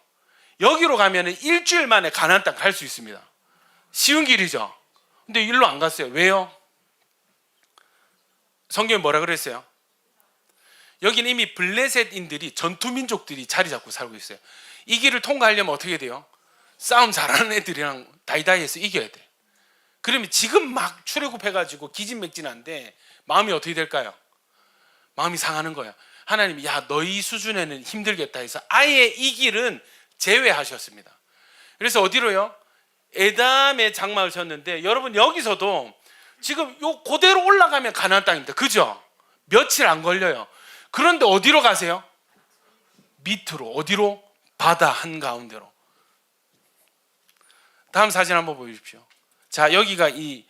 여기로 가면은 일주일 만에 가나안 땅 갈 수 있습니다. 쉬운 길이죠. 근데 일로 안 갔어요. 왜요? 성경에 뭐라 그랬어요? 여기는 이미 블레셋인들이 전투민족들이 자리 잡고 살고 있어요. 이 길을 통과하려면 어떻게 돼요? 싸움 잘하는 애들이랑 다이다이해서 이겨야 돼. 그러면 지금 막 출애굽해가지고 기진맥진한데 마음이 어떻게 될까요? 마음이 상하는 거예요. 하나님이 야 너희 수준에는 힘들겠다 해서 아예 이 길은 제외하셨습니다. 그래서 어디로요? 에담에 장막을 쳤는데 여러분 여기서도 지금 요 그대로 올라가면 가나안 땅입니다. 그죠? 며칠 안 걸려요. 그런데 어디로 가세요? 밑으로. 어디로? 바다 한가운데로. 다음 사진 한번 보여주십시오. 자, 여기가 이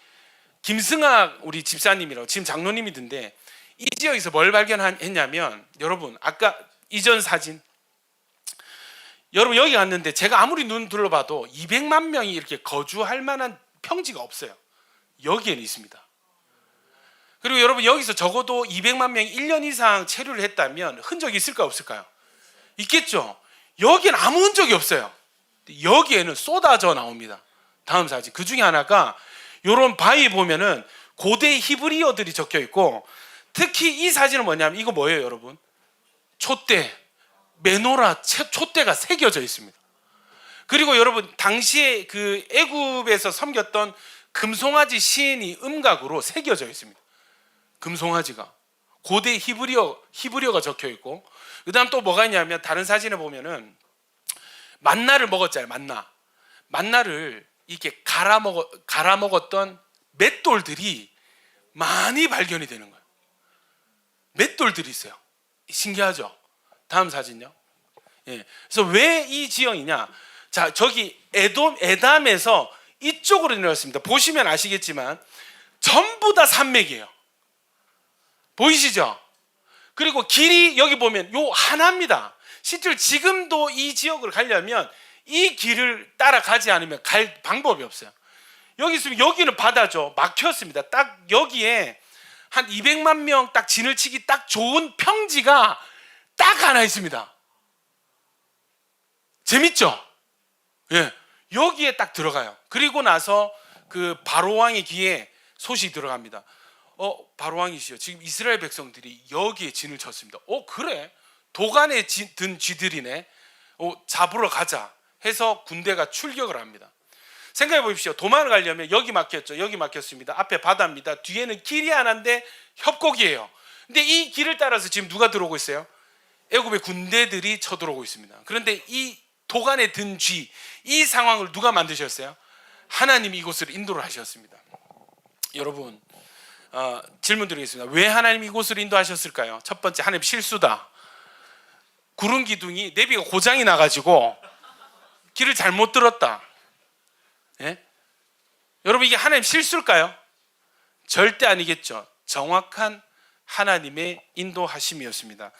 김승학 우리 집사님이라고 지금 장로님이던데 이 지역에서 뭘 발견했냐면 여러분 아까 이전 사진 여러분 여기 갔는데 제가 아무리 눈 둘러봐도 200만 명이 이렇게 거주할 만한 평지가 없어요. 여기에는 있습니다. 그리고 여러분 여기서 적어도 200만 명이 1년 이상 체류를 했다면 흔적이 있을까 없을까요? 있겠죠. 여기는 아무 흔적이 없어요. 여기에는 쏟아져 나옵니다. 다음 사진. 그 중에 하나가 이런 바위 보면은 고대 히브리어들이 적혀 있고, 특히 이 사진은 뭐냐면 이거 뭐예요 여러분? 촛대, 메노라 촛대가 새겨져 있습니다. 그리고 여러분 당시에 그 애굽에서 섬겼던 금송아지 시인이 음각으로 새겨져 있습니다. 금송아지가 고대 히브리어가 적혀 있고, 그다음 또 뭐가 있냐면 다른 사진에 보면은 만나를 먹었잖아요. 만나를 이렇게 갈아 먹었던 맷돌들이 많이 발견이 되는 거예요. 맷돌들이 있어요. 신기하죠? 다음 사진요. 예. 그래서 왜 이 지형이냐? 자, 저기 에담에서 이쪽으로 내려왔습니다. 보시면 아시겠지만 전부 다 산맥이에요. 보이시죠? 그리고 길이 여기 보면 요 하나입니다. 실제로 지금도 이 지역을 가려면 이 길을 따라가지 않으면 갈 방법이 없어요. 여기 있으면 여기는 바다죠. 막혔습니다. 딱 여기에 한 200만 명 딱 진을 치기 딱 좋은 평지가 딱 하나 있습니다. 재밌죠? 예. 여기에 딱 들어가요. 그리고 나서 그 바로 왕의 귀에 소식이 들어갑니다. 바로 왕이시여, 지금 이스라엘 백성들이 여기에 진을 쳤습니다. 그래? 도간에 든 쥐들이네. 잡으러 가자 해서 군대가 출격을 합니다. 생각해 보십시오. 도망을 가려면 여기 막혔죠. 여기 막혔습니다. 앞에 바다입니다. 뒤에는 길이 하나인데 협곡이에요. 근데 이 길을 따라서 지금 누가 들어오고 있어요? 애굽의 군대들이 쳐들어오고 있습니다. 그런데 이 도간에 든 쥐, 이 상황을 누가 만드셨어요? 하나님이 이곳을 인도를 하셨습니다. 여러분, 질문 드리겠습니다. 왜 하나님이 이곳을 인도하셨을까요? 첫 번째, 하나님 실수다. 구름 기둥이 내비가 고장이 나가지고 길을 잘못 들었다. 예? 여러분, 이게 하나님 실수일까요? 절대 아니겠죠. 정확한 하나님의 인도하심이었습니다.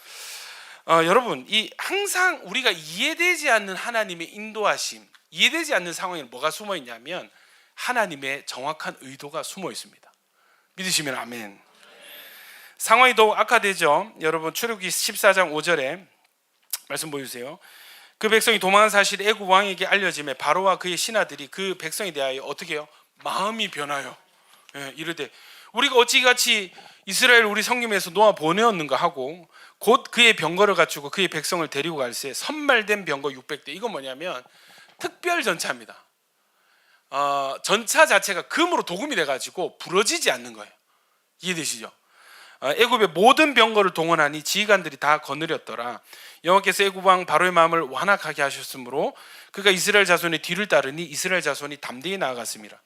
여러분, 항상 우리가 이해되지 않는 하나님의 인도하심, 이해되지 않는 상황에는 뭐가 숨어 있냐면 하나님의 정확한 의도가 숨어 있습니다. 믿으시면 아멘. 상황이 더욱 악화되죠. 여러분, 출애굽기 14장 5절에 말씀 보여주세요. 그 백성이 도망한 사실이 애굽 왕에게 알려짐에 바로와 그의 신하들이 그 백성에 대하여 어떻게 해요? 마음이 변하여 이르되 우리가 어찌같이 이스라엘 우리 성김에서 놓아 보내었는가 하고 곧 그의 병거를 갖추고 그의 백성을 데리고 갈새 선말된 병거 600대. 이건 뭐냐면 특별 전차입니다. 전차 자체가 금으로 도금이 돼가지고 부러지지 않는 거예요. 이해되시죠? 애굽의 모든 병거를 동원하니 지휘관들이 다 거느렸더라. 여호와께서 애굽 왕 바로의 마음을 완악하게 하셨으므로 그가 이스라엘 자손의 뒤를 따르니 이스라엘 자손이 담대히 나아갔습니다.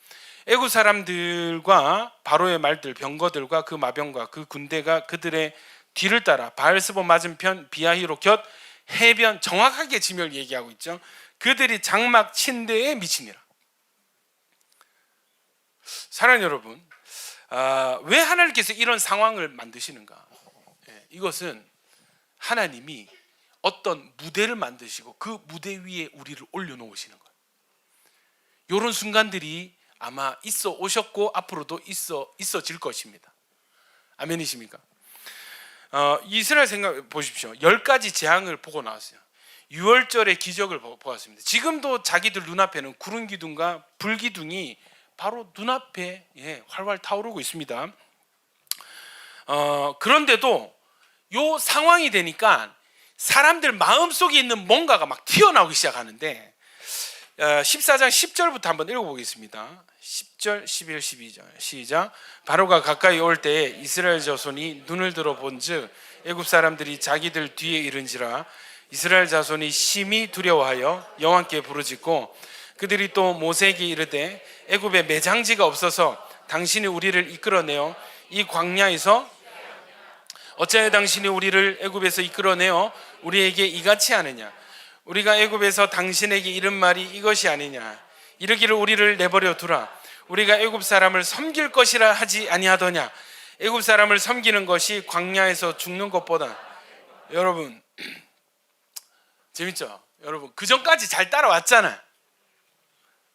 애굽 사람들과 바로의 말들, 병거들과 그 마병과 그 군대가 그들의 뒤를 따라 바알스본 맞은편 비아히로 곁 해변, 정확하게 지명을 얘기하고 있죠. 그들이 장막 침대에 미치니라. 사랑하는 여러분, 왜 하나님께서 이런 상황을 만드시는가? 이것은 하나님이 어떤 무대를 만드시고 그 무대 위에 우리를 올려놓으시는 거예요. 이런 순간들이 아마 있어 오셨고 앞으로도 있어질 것입니다. 아멘이십니까? 이스라엘 생각 보십시오. 10가지 재앙을 보고 나왔어요. 6월절의 기적을 보았습니다. 지금도 자기들 눈앞에는 구름 기둥과 불 기둥이 바로 눈앞에 활활 타오르고 있습니다. 그런데도 이 상황이 되니까 사람들 마음속에 있는 뭔가가 막 튀어나오기 시작하는데 14장 10절부터 한번 읽어보겠습니다. 10절, 11, 12절 시작. 바로가 가까이 올 때에 이스라엘 자손이 눈을 들어 본즉 애굽 사람들이 자기들 뒤에 이른지라. 이스라엘 자손이 심히 두려워하여 여호와께 부르짖고 그들이 또 모세에게 이르되 애굽에 매장지가 없어서 당신이 우리를 이끌어내어 이 광야에서 어찌하여 당신이 우리를 애굽에서 이끌어내어 우리에게 이같이 하느냐. 우리가 애굽에서 당신에게 이른 말이 이것이 아니냐. 이르기를 우리를 내버려 두라. 우리가 애굽 사람을 섬길 것이라 하지 아니하더냐. 애굽 사람을 섬기는 것이 광야에서 죽는 것보다. 여러분 재밌죠? 여러분 그 전까지 잘 따라왔잖아요.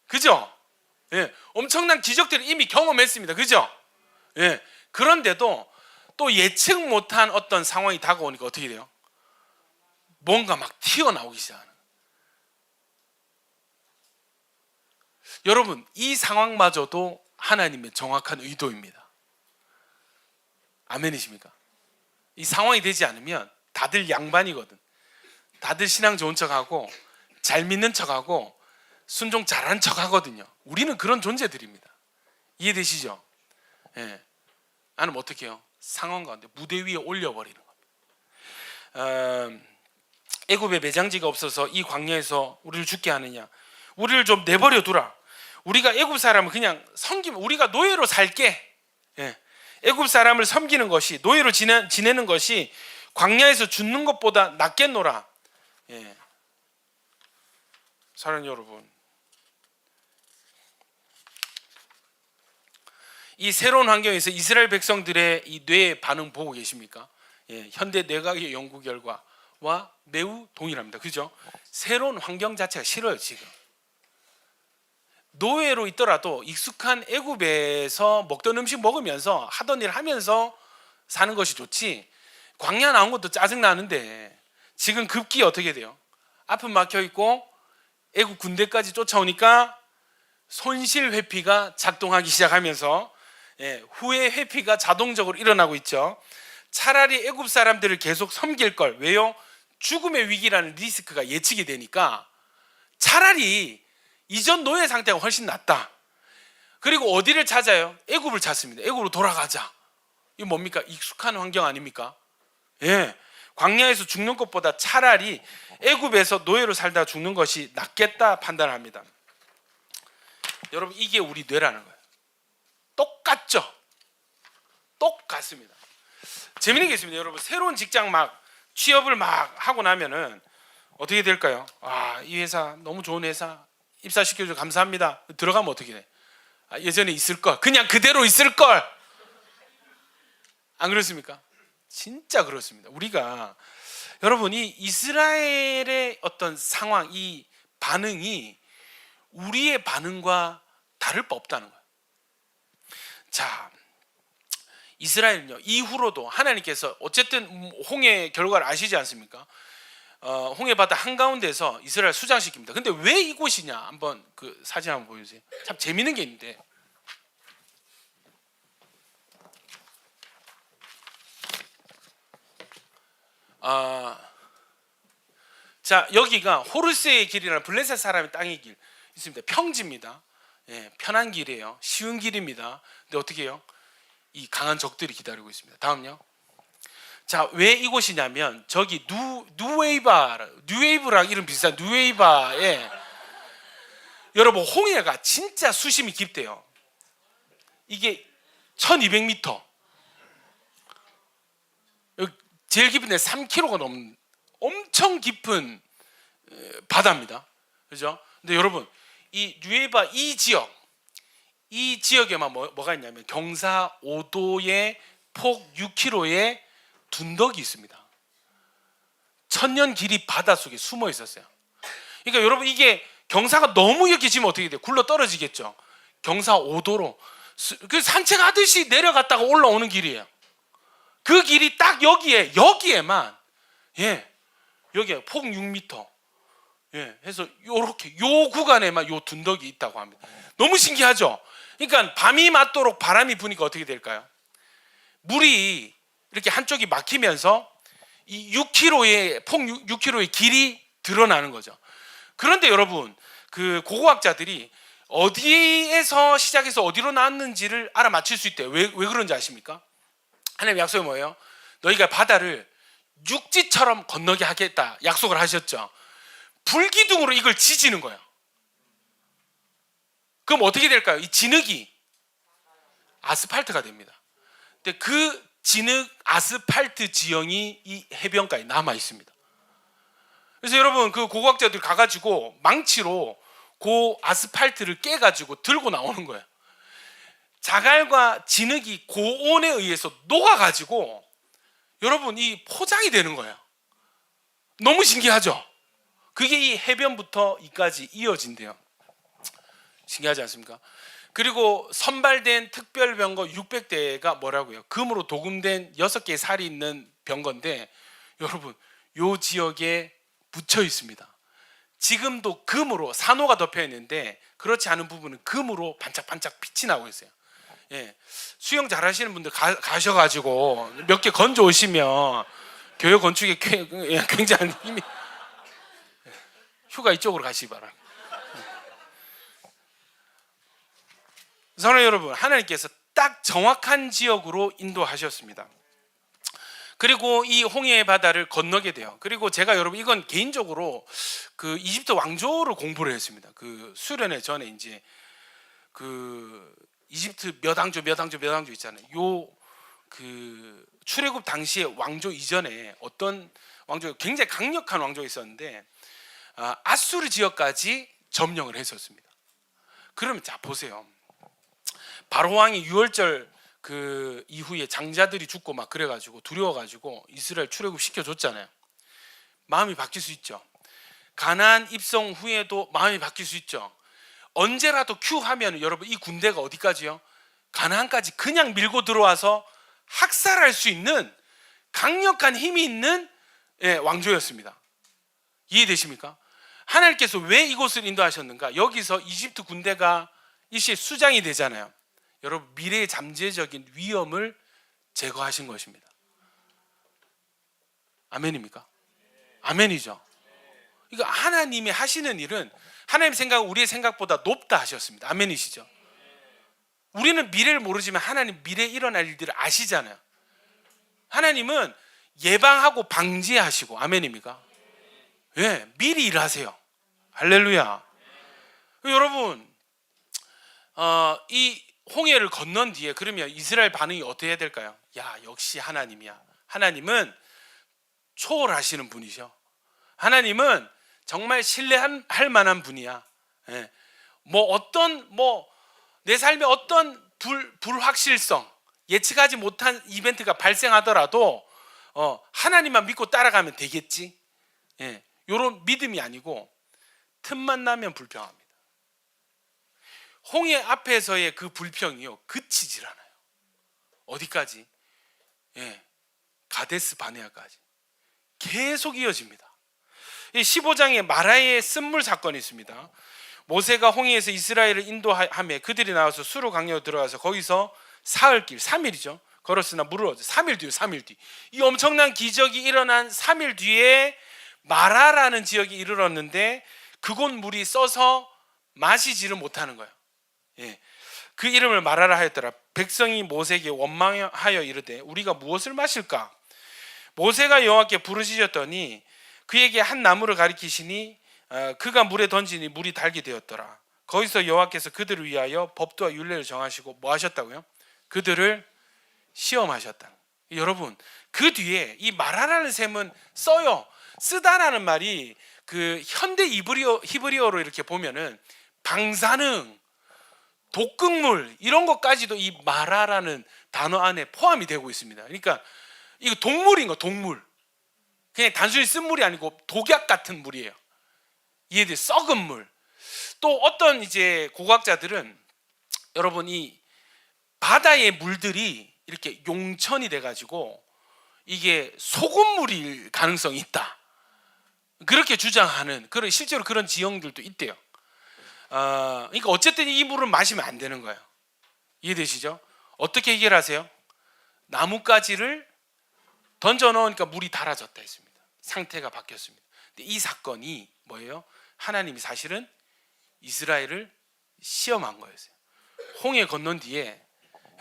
그죠? 예, 엄청난 기적들을 이미 경험했습니다. 그죠? 예, 그런데도 또 예측 못한 어떤 상황이 다가오니까 어떻게 돼요? 뭔가 막 튀어나오기 시작하는. 여러분, 이 상황마저도 하나님의 정확한 의도입니다. 아멘이십니까? 이 상황이 되지 않으면 다들 양반이거든. 다들 신앙 좋은 척하고 잘 믿는 척하고 순종 잘하는 척하거든요. 우리는 그런 존재들입니다. 이해되시죠? 예. 나는 어떻게 해요? 상황 가운데 무대 위에 올려버리는 겁니다. 애굽에 매장지가 없어서 이 광야에서 우리를 죽게 하느냐? 우리를 좀 내버려 두라. 우리가 애굽 사람을 그냥 섬기면 우리가 노예로 살게. 예. 애굽 사람을 섬기는 것이, 노예로 지내는 것이 광야에서 죽는 것보다 낫겠노라. 예. 사랑하는 여러분, 이 새로운 환경에서 이스라엘 백성들의 이 뇌의 반응 보고 계십니까? 예. 현대 뇌과학의 연구 결과와 매우 동일합니다. 그죠? 새로운 환경 자체가 싫어요. 지금 노예로 있더라도 익숙한 애굽에서 먹던 음식 먹으면서 하던 일 하면서 사는 것이 좋지, 광야 나온 것도 짜증나는데 지금 급기 어떻게 돼요? 앞은 막혀 있고 애굽 군대까지 쫓아오니까 손실 회피가 작동하기 시작하면서 후회 회피가 자동적으로 일어나고 있죠. 차라리 애굽 사람들을 계속 섬길 걸. 왜요? 죽음의 위기라는 리스크가 예측이 되니까 차라리 이전 노예 상태가 훨씬 낫다. 그리고 어디를 찾아요? 애굽을 찾습니다. 애굽으로 돌아가자. 이거 뭡니까? 익숙한 환경 아닙니까? 예, 광야에서 죽는 것보다 차라리 애굽에서 노예로 살다 죽는 것이 낫겠다 판단합니다. 여러분, 이게 우리 뇌라는 거예요. 똑같죠? 똑같습니다. 재밌는 게 있습니다. 여러분, 새로운 직장 막 취업을 막 하고 나면은 어떻게 될까요? 아, 이 회사 너무 좋은 회사, 입사시켜줘서 감사합니다. 들어가면 어떻게 돼? 아, 예전에 있을 걸, 그냥 그대로 있을 걸. 안 그렇습니까? 진짜 그렇습니다. 우리가, 여러분, 이 이스라엘의 어떤 상황, 이 반응이 우리의 반응과 다를 바 없다는 거예요. 자, 이스라엘은요, 이후로도 하나님께서 어쨌든 홍해 결과를 아시지 않습니까? 홍해 바다 한가운데서 이스라엘 수장시킵니다. 근데 왜 이곳이냐? 한번 그 사진 한번 보여주세요. 참 재밌는 게 있는데, 자, 여기가 호르스의 길이라는 블레셋 사람의 땅의 길 있습니다. 평지입니다. 예, 편한 길이에요. 쉬운 길입니다. 근데 어떻게 해요? 이 강한 적들이 기다리고 있습니다. 다음요. 자, 왜 이곳이냐면 저기 뉴웨이브랑 이름 비슷한 뉴웨이바에 여러분, 홍해가 진짜 수심이 깊대요. 이게 1200m, 제일 깊은 데 3km가 넘는 엄청 깊은 바다입니다. 그죠? 근데 여러분, 이 뉴웨이바 이 지역에만 뭐가 있냐면 경사 5도에 폭 6km의 둔덕이 있습니다. 천년 길이 바닷속에 숨어 있었어요. 그러니까 여러분, 이게 경사가 너무 이렇게 지면 어떻게 돼요? 굴러 떨어지겠죠. 경사 5도로 그 산책하듯이 내려갔다가 올라오는 길이에요. 그 길이 딱 여기에만, 여기에 폭 6m, 해서 요렇게 요 구간에만 요 둔덕이 있다고 합니다. 너무 신기하죠? 그러니까 밤이 맞도록 바람이 부니까 어떻게 될까요? 물이 이렇게 한쪽이 막히면서 이 6km의 폭 6km의 길이 드러나는 거죠. 그런데 여러분, 그 고고학자들이 어디에서 시작해서 어디로 나왔는지를 알아맞힐 수 있대요. 왜 그런지 아십니까? 하나님 약속이 뭐예요? 너희가 바다를 육지처럼 건너게 하겠다 약속을 하셨죠. 불기둥으로 이걸 지지는 거예요. 그럼 어떻게 될까요? 이 진흙이 아스팔트가 됩니다. 근데 그 진흙 아스팔트 지형이 이 해변가에 남아 있습니다. 그래서 여러분, 그 고고학자들이 가가지고 망치로 그 아스팔트를 깨가지고 들고 나오는 거예요. 자갈과 진흙이 고온에 의해서 녹아가지고 여러분, 이 포장이 되는 거예요. 너무 신기하죠? 그게 이 해변부터 이까지 이어진대요. 신기하지 않습니까? 그리고 선발된 특별병거 600대가 뭐라고요? 금으로 도금된 6개의 살이 있는 병거인데 여러분 요 지역에 묻혀 있습니다. 지금도 금으로 산호가 덮여 있는데 그렇지 않은 부분은 금으로 반짝반짝 빛이 나고 있어요. 예, 수영 잘하시는 분들 가셔가지고 몇 개 건져 오시면 교회 건축에 굉장히 힘이. 휴가 이쪽으로 가시기 바랍니다. 사랑하는 여러분, 하나님께서 딱 정확한 지역으로 인도하셨습니다. 그리고 이 홍해의 바다를 건너게 돼요. 그리고 제가 여러분 이건 개인적으로 그 이집트 왕조를 공부를 했습니다. 그 수련회 전에 이제 그 이집트 몇 왕조 있잖아요. 요 그 출애굽 당시에 왕조 이전에 어떤 왕조, 굉장히 강력한 왕조가 있었는데 아수르 지역까지 점령을 했었습니다. 그러면 자 보세요. 바로 왕이 유월절 그 이후에 장자들이 죽고 막 그래가지고 두려워가지고 이스라엘 출애굽 시켜줬잖아요. 마음이 바뀔 수 있죠. 가나안 입성 후에도 마음이 바뀔 수 있죠. 언제라도 큐 하면 여러분 이 군대가 어디까지요? 가나안까지 그냥 밀고 들어와서 학살할 수 있는 강력한 힘이 있는 왕조였습니다. 이해되십니까? 하나님께서 왜 이곳을 인도하셨는가? 여기서 이집트 군대가 일시에 수장이 되잖아요. 여러분 미래의 잠재적인 위험을 제거하신 것입니다. 아멘입니까? 아멘이죠. 그러니까 하나님이 하시는 일은 하나님 생각은 우리의 생각보다 높다 하셨습니다. 아멘이시죠? 우리는 미래를 모르지만 하나님 미래에 일어날 일들을 아시잖아요. 하나님은 예방하고 방지하시고. 아멘입니까? 예, 미리 일하세요. 할렐루야. 여러분 이 홍해를 건넌 뒤에 그러면 이스라엘 반응이 어떻게 해야 될까요? 야, 역시 하나님이야. 하나님은 초월하시는 분이죠. 하나님은 정말 신뢰할 만한 분이야. 예. 내 삶에 어떤 불확실성, 예측하지 못한 이벤트가 발생하더라도 하나님만 믿고 따라가면 되겠지. 예. 이런 믿음이 아니고 틈만 나면 불평합니다. 홍해 앞에서의 그 불평이요 그치질 않아요. 어디까지? 예, 가데스 바네아까지 계속 이어집니다. 15장에 마라의 쓴물 사건이 있습니다. 모세가 홍해에서 이스라엘을 인도하며 그들이 나와서 수르 강야로 들어가서 거기서 사흘길 3일이죠 걸었으나 물을 얻어 3일 뒤 이 엄청난 기적이 일어난 3일 뒤에 마라라는 지역에 이르렀는데 그곳 물이 써서 마시지를 못하는 거예요. 예, 그 이름을 마라라 하였더라. 백성이 모세에게 원망하여 이르되 우리가 무엇을 마실까? 모세가 여호와께 부르짖었더니 그에게 한 나무를 가리키시니 그가 물에 던지니 물이 달게 되었더라. 거기서 여호와께서 그들을 위하여 법도와 율례를 정하시고 뭐 하셨다고요? 그들을 시험하셨다. 여러분 그 뒤에 이 마라라는 셈은 써요. 쓰다라는 말이 그 현대 히브리어로 이렇게 보면은 방사능, 독극물 이런 것까지도 이 마라라는 단어 안에 포함이 되고 있습니다. 그러니까 이거 동물인 거, 동물. 그냥 단순히 쓴 물이 아니고 독약 같은 물이에요. 이해돼? 썩은 물. 또 어떤 이제 고고학자들은 여러분 이 바다의 물들이 이렇게 용천이 돼가지고 이게 소금물일 가능성이 있다. 그렇게 주장하는 그런 실제로 그런 지형들도 있대요. 그러니까 어쨌든 이 물은 마시면 안 되는 거예요. 이해되시죠? 어떻게 해결하세요? 나뭇가지를 던져 넣으니까 물이 달아졌다 했습니다. 상태가 바뀌었습니다. 근데 이 사건이 뭐예요? 하나님이 사실은 이스라엘을 시험한 거였어요. 홍해 건넌 뒤에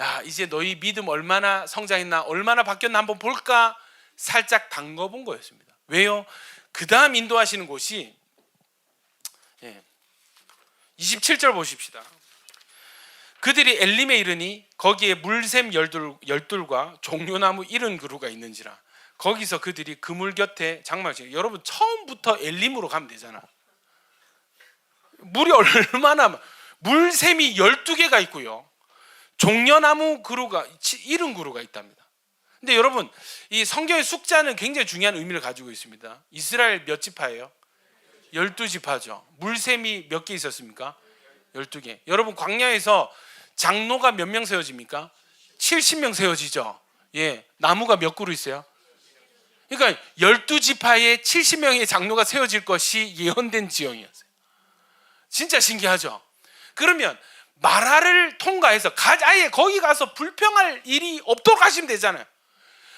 야, 이제 너희 믿음 얼마나 성장했나, 얼마나 바뀌었나 한번 볼까 살짝 담궈본 거였습니다. 왜요? 그 다음 인도하시는 곳이 27절 보십시다. 그들이 엘림에 이르니 거기에 물샘 열둘과 종려나무 70그루가 있는지라. 거기서 그들이 그물 곁에 장막을. 여러분 처음부터 엘림으로 가면 되잖아. 물이 얼마나, 물샘이 12개가 있고요, 종려나무 그루가 70그루가 있답니다. 근데 여러분 이 성경의 숫자는 굉장히 중요한 의미를 가지고 있습니다. 이스라엘 몇 지파예요? 12지파죠. 물샘이 몇 개 있었습니까? 12개. 여러분 광야에서 장로가 몇 명 세워집니까? 70명 세워지죠. 예, 나무가 몇 그루 있어요? 그러니까 12지파에 70명의 장로가 세워질 것이 예언된 지형이었어요. 진짜 신기하죠. 그러면 마라를 통과해서 아예 거기 가서 불평할 일이 없도록 하시면 되잖아요.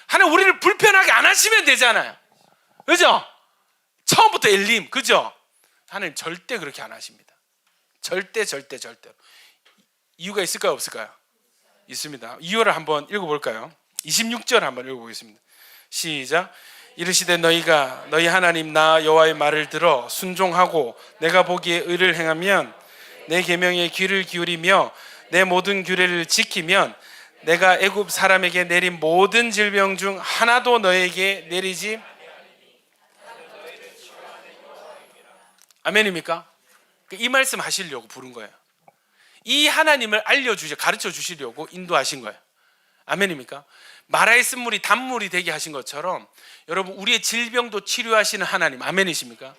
하나님 우리를 불편하게 안 하시면 되잖아요. 그죠? 처음부터 엘림, 그죠? 하나님 절대 그렇게 안 하십니다. 절대로. 이유가 있을까요, 없을까요? 있습니다. 이유를 한번 읽어볼까요? 26절 한번 읽어보겠습니다. 시작. 이르시되 너희가 너희 하나님 나 여호와의 말을 들어 순종하고 내가 보기에 의를 행하면 내 계명에 귀를 기울이며 내 모든 규례를 지키면 내가 애굽 사람에게 내린 모든 질병 중 하나도 너에게 내리지. 아멘입니까? 이 말씀 하시려고 부른 거예요. 이 하나님을 가르쳐 주시려고 인도하신 거예요. 아멘입니까? 마라의 쓴물이 단물이 되게 하신 것처럼 여러분 우리의 질병도 치료하시는 하나님, 아멘이십니까?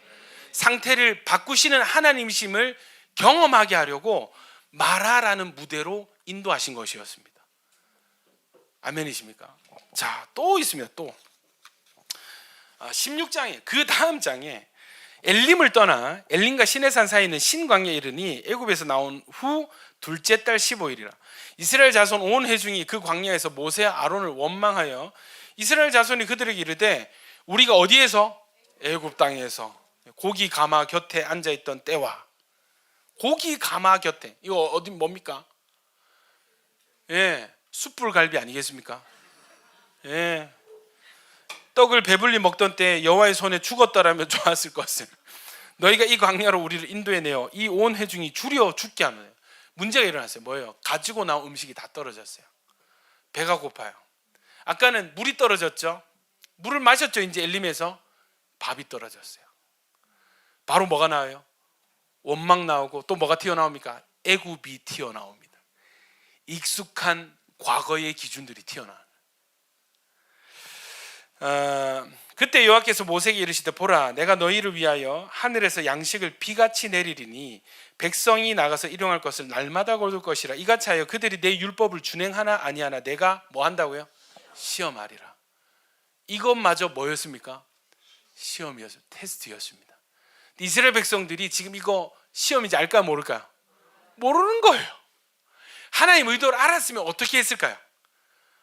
상태를 바꾸시는 하나님이심을 경험하게 하려고 마라라는 무대로 인도하신 것이었습니다. 아멘이십니까? 자, 또 있습니다. 또 16장에 그 다음 장에 엘림을 떠나 엘림과 시내산 사이에 있는 신광야에 이르니 애굽에서 나온 후 둘째 달 15일이라 이스라엘 자손 온 회중이 그 광야에서 모세와 아론을 원망하여 이스라엘 자손이 그들에게 이르되 우리가 어디에서? 애굽 땅에서 고기 가마 곁에 앉아있던 때와 고기 가마 곁에 이거 어디 뭡니까? 예, 숯불갈비 아니겠습니까? 예, 떡을 배불리 먹던 때 여호와의 손에 죽었더라면 좋았을 것을 너희가 이 광야로 우리를 인도해내어 이 온 회중이 줄여 죽게 하면 문제가 일어났어요. 뭐예요? 가지고 나온 음식이 다 떨어졌어요. 배가 고파요. 아까는 물이 떨어졌죠. 물을 마셨죠. 이제 엘림에서 밥이 떨어졌어요. 바로 뭐가 나와요? 원망 나오고 또 뭐가 튀어나옵니까? 애굽이 튀어나옵니다. 익숙한 과거의 기준들이 튀어나와요. 그때 여호와께서 모세에게 이르시되 보라 내가 너희를 위하여 하늘에서 양식을 비같이 내리리니 백성이 나가서 일용할 것을 날마다 거둘 것이라 이같이 하여 그들이 내 율법을 준행하나 아니하나 내가 뭐 한다고요? 시험하리라. 이것마저 뭐였습니까? 시험이었습니다. 테스트였습니다. 이스라엘 백성들이 지금 이거 시험인지 알까 모를까요? 모르는 거예요. 하나님 의도를 알았으면 어떻게 했을까요?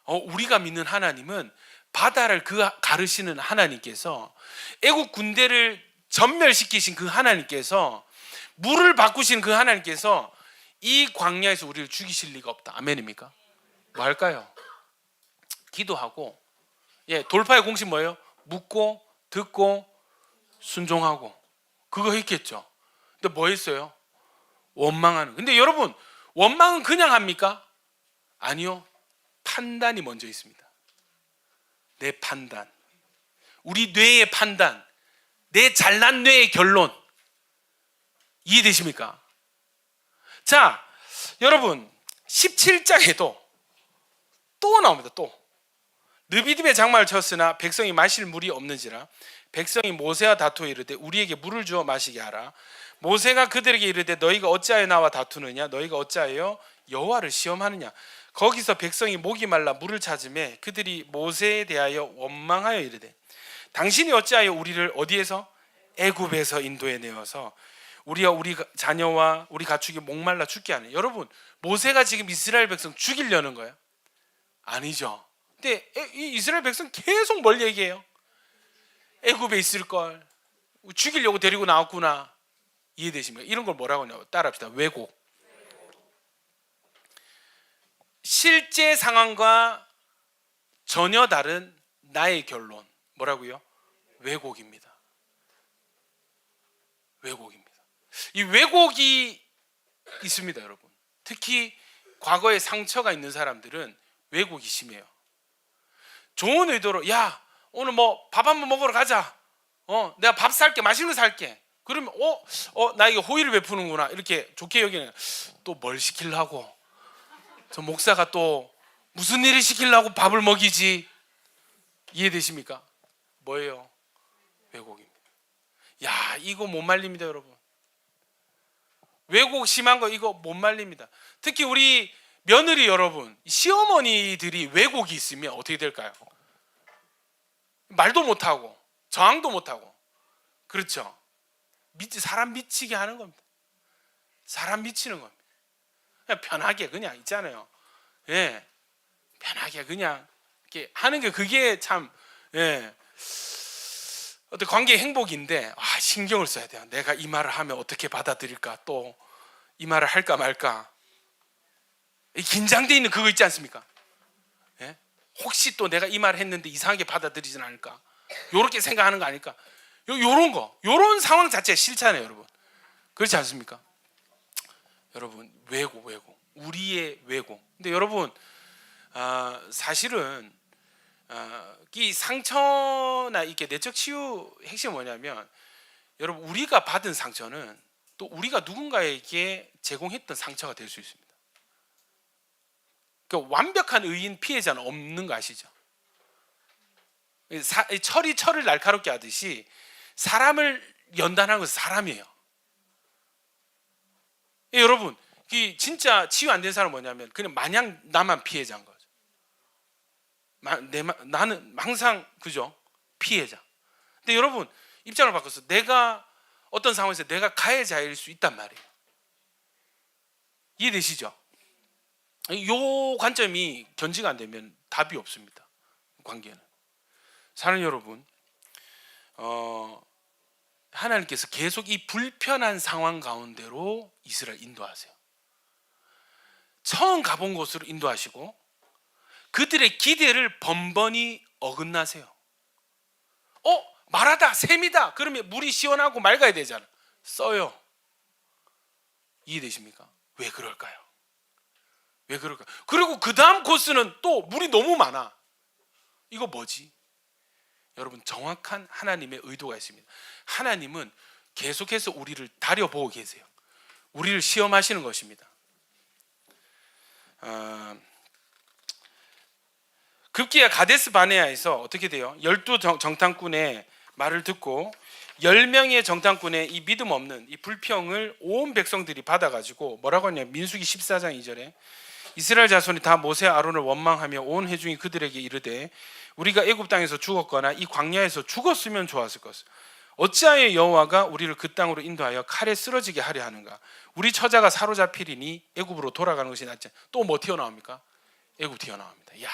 우리가 믿는 하나님은 바다를 가르시는 하나님께서 애국 군대를 전멸시키신 그 하나님께서 물을 바꾸신 그 하나님께서 이 광야에서 우리를 죽이실 리가 없다. 아멘입니까? 뭐 할까요? 기도하고 돌파의 공식 뭐예요? 묻고 듣고 순종하고 그거 했겠죠. 근데 뭐 했어요? 원망하는. 근데 여러분 원망은 그냥 합니까? 아니요. 판단이 먼저 있습니다. 내 판단, 우리 뇌의 판단, 내 잘난 뇌의 결론 이해되십니까? 자, 여러분 17장에도 또 나옵니다. 또 르비딤의 장막을 쳤으나 백성이 마실 물이 없는지라 백성이 모세와 다투어 이르되 우리에게 물을 주어 마시게 하라. 모세가 그들에게 이르되 너희가 어찌하여 나와 다투느냐 너희가 어찌하여 여호와를 시험하느냐. 거기서 백성이 목이 말라 물을 찾으매 그들이 모세에 대하여 원망하여 이르되 당신이 어찌하여 우리를 어디에서? 애굽에서 인도해 내어서 우리와 우리 자녀와 우리 가축이 목말라 죽게 하네. 여러분 모세가 지금 이스라엘 백성 죽이려는 거예요? 아니죠. 근데 이 이스라엘 백성 계속 뭘 얘기해요? 애굽에 있을 걸 죽이려고 데리고 나왔구나. 이해되십니까? 이런 걸 뭐라고 하냐고 따라합시다. 왜곡. 실제 상황과 전혀 다른 나의 결론 뭐라고요? 왜곡입니다. 왜곡입니다. 이 왜곡이 있습니다, 여러분. 특히 과거에 상처가 있는 사람들은 왜곡이 심해요. 좋은 의도로 야 오늘 뭐 밥 한번 먹으러 가자. 내가 밥 살게 맛있는 거 살게. 그러면 나에게 호의를 베푸는구나 이렇게 좋게 여기는 또 뭘 시키려고 저 목사가 또 무슨 일을 시키려고 밥을 먹이지. 이해되십니까? 뭐예요? 왜곡입니다. 야 이거 못 말립니다 여러분. 왜곡 심한 거 이거 못 말립니다. 특히 우리 며느리 여러분, 시어머니들이 왜곡이 있으면 어떻게 될까요? 말도 못하고 저항도 못하고, 그렇죠? 사람 미치게 하는 겁니다. 사람 미치는 겁니다. 그냥 편하게 그냥 있잖아요. 예, 편하게 그냥 이렇게 하는 게 그게 참, 예, 어떤 관계의 행복인데, 신경을 써야 돼요. 내가 이 말을 하면 어떻게 받아들일까, 또 이 말을 할까 말까, 긴장돼 있는 그거 있지 않습니까? 예? 혹시 또 내가 이 말을 했는데 이상하게 받아들이진 않을까, 요렇게 생각하는 거 아닐까, 요런 거, 요런 상황 자체가 싫잖아요, 여러분. 그렇지 않습니까? 여러분, 왜곡, 우리의 왜곡. 근데 여러분, 사실은 이 상처나 이렇게 내적 치유 핵심이 뭐냐면, 여러분, 우리가 받은 상처는 또 우리가 누군가에게 제공했던 상처가 될 수 있습니다. 그러니까 완벽한 의인 피해자는 없는 거 아시죠? 철이 철을 날카롭게 하듯이 사람을 연단하는 것은 사람이에요. 여러분, 진짜 치유 안 된 사람은 뭐냐면 그냥 마냥 나만 피해자인 거죠. 나는 항상, 그죠? 피해자. 근데 여러분, 입장을 바꿔서 내가 어떤 상황에서 내가 가해자일 수 있단 말이에요. 이해되시죠? 이 관점이 견지가 안 되면 답이 없습니다. 관계는. 사랑하는 여러분, 하나님께서 계속 이 불편한 상황 가운데로 이스라엘 인도하세요. 처음 가본 곳으로 인도하시고 그들의 기대를 번번이 어긋나세요. 말하다 샘이다 그러면 물이 시원하고 맑아야 되잖아. 써요. 이해되십니까? 왜 그럴까요? 왜 그럴까요? 그리고 그 다음 코스는 또 물이 너무 많아. 이거 뭐지? 여러분, 정확한 하나님의 의도가 있습니다. 하나님은 계속해서 우리를 다려보고 계세요. 우리를 시험하시는 것입니다. 급기야 가데스 바네아에서 어떻게 돼요? 12정탐꾼의 말을 듣고 10명의 정탐꾼의 이 믿음 없는 이 불평을 온 백성들이 받아가지고 뭐라고 하냐, 민수기 14장 2절에 이스라엘 자손이 다 모세 아론을 원망하며 온 회중이 그들에게 이르되 우리가 애굽 땅에서 죽었거나 이 광야에서 죽었으면 좋았을 것을 어찌하여 여호와가 우리를 그 땅으로 인도하여 칼에 쓰러지게 하려 하는가? 우리 처자가 사로잡히리니 애굽으로 돌아가는 것이 낫지. 또 뭐 튀어나옵니까? 애굽 튀어나옵니다. 야,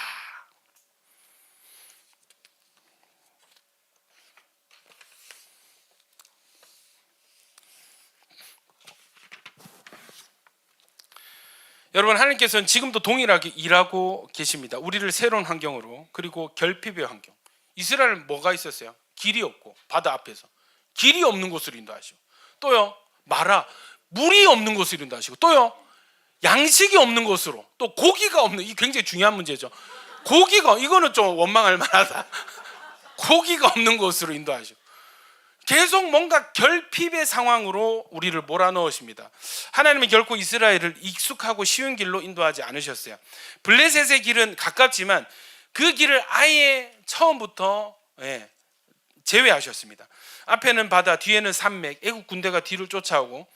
여러분, 하나님께서는 지금도 동일하게 일하고 계십니다. 우리를 새로운 환경으로, 그리고 결핍의 환경. 이스라엘은 뭐가 있었어요? 길이 없고 바다 앞에서 길이 없는 곳으로 인도하시고, 또요 마라, 물이 없는 곳으로 인도하시고, 또요 양식이 없는 곳으로, 또 고기가 없는, 이 굉장히 중요한 문제죠. 고기가, 이거는 좀 원망할 만하다. 고기가 없는 곳으로 인도하시고, 계속 뭔가 결핍의 상황으로 우리를 몰아넣으십니다. 하나님은 결코 이스라엘을 익숙하고 쉬운 길로 인도하지 않으셨어요. 블레셋의 길은 가깝지만 그 길을 아예 처음부터 제외하셨습니다. 앞에는 바다, 뒤에는 산맥, 애국 군대가 뒤를 쫓아오고,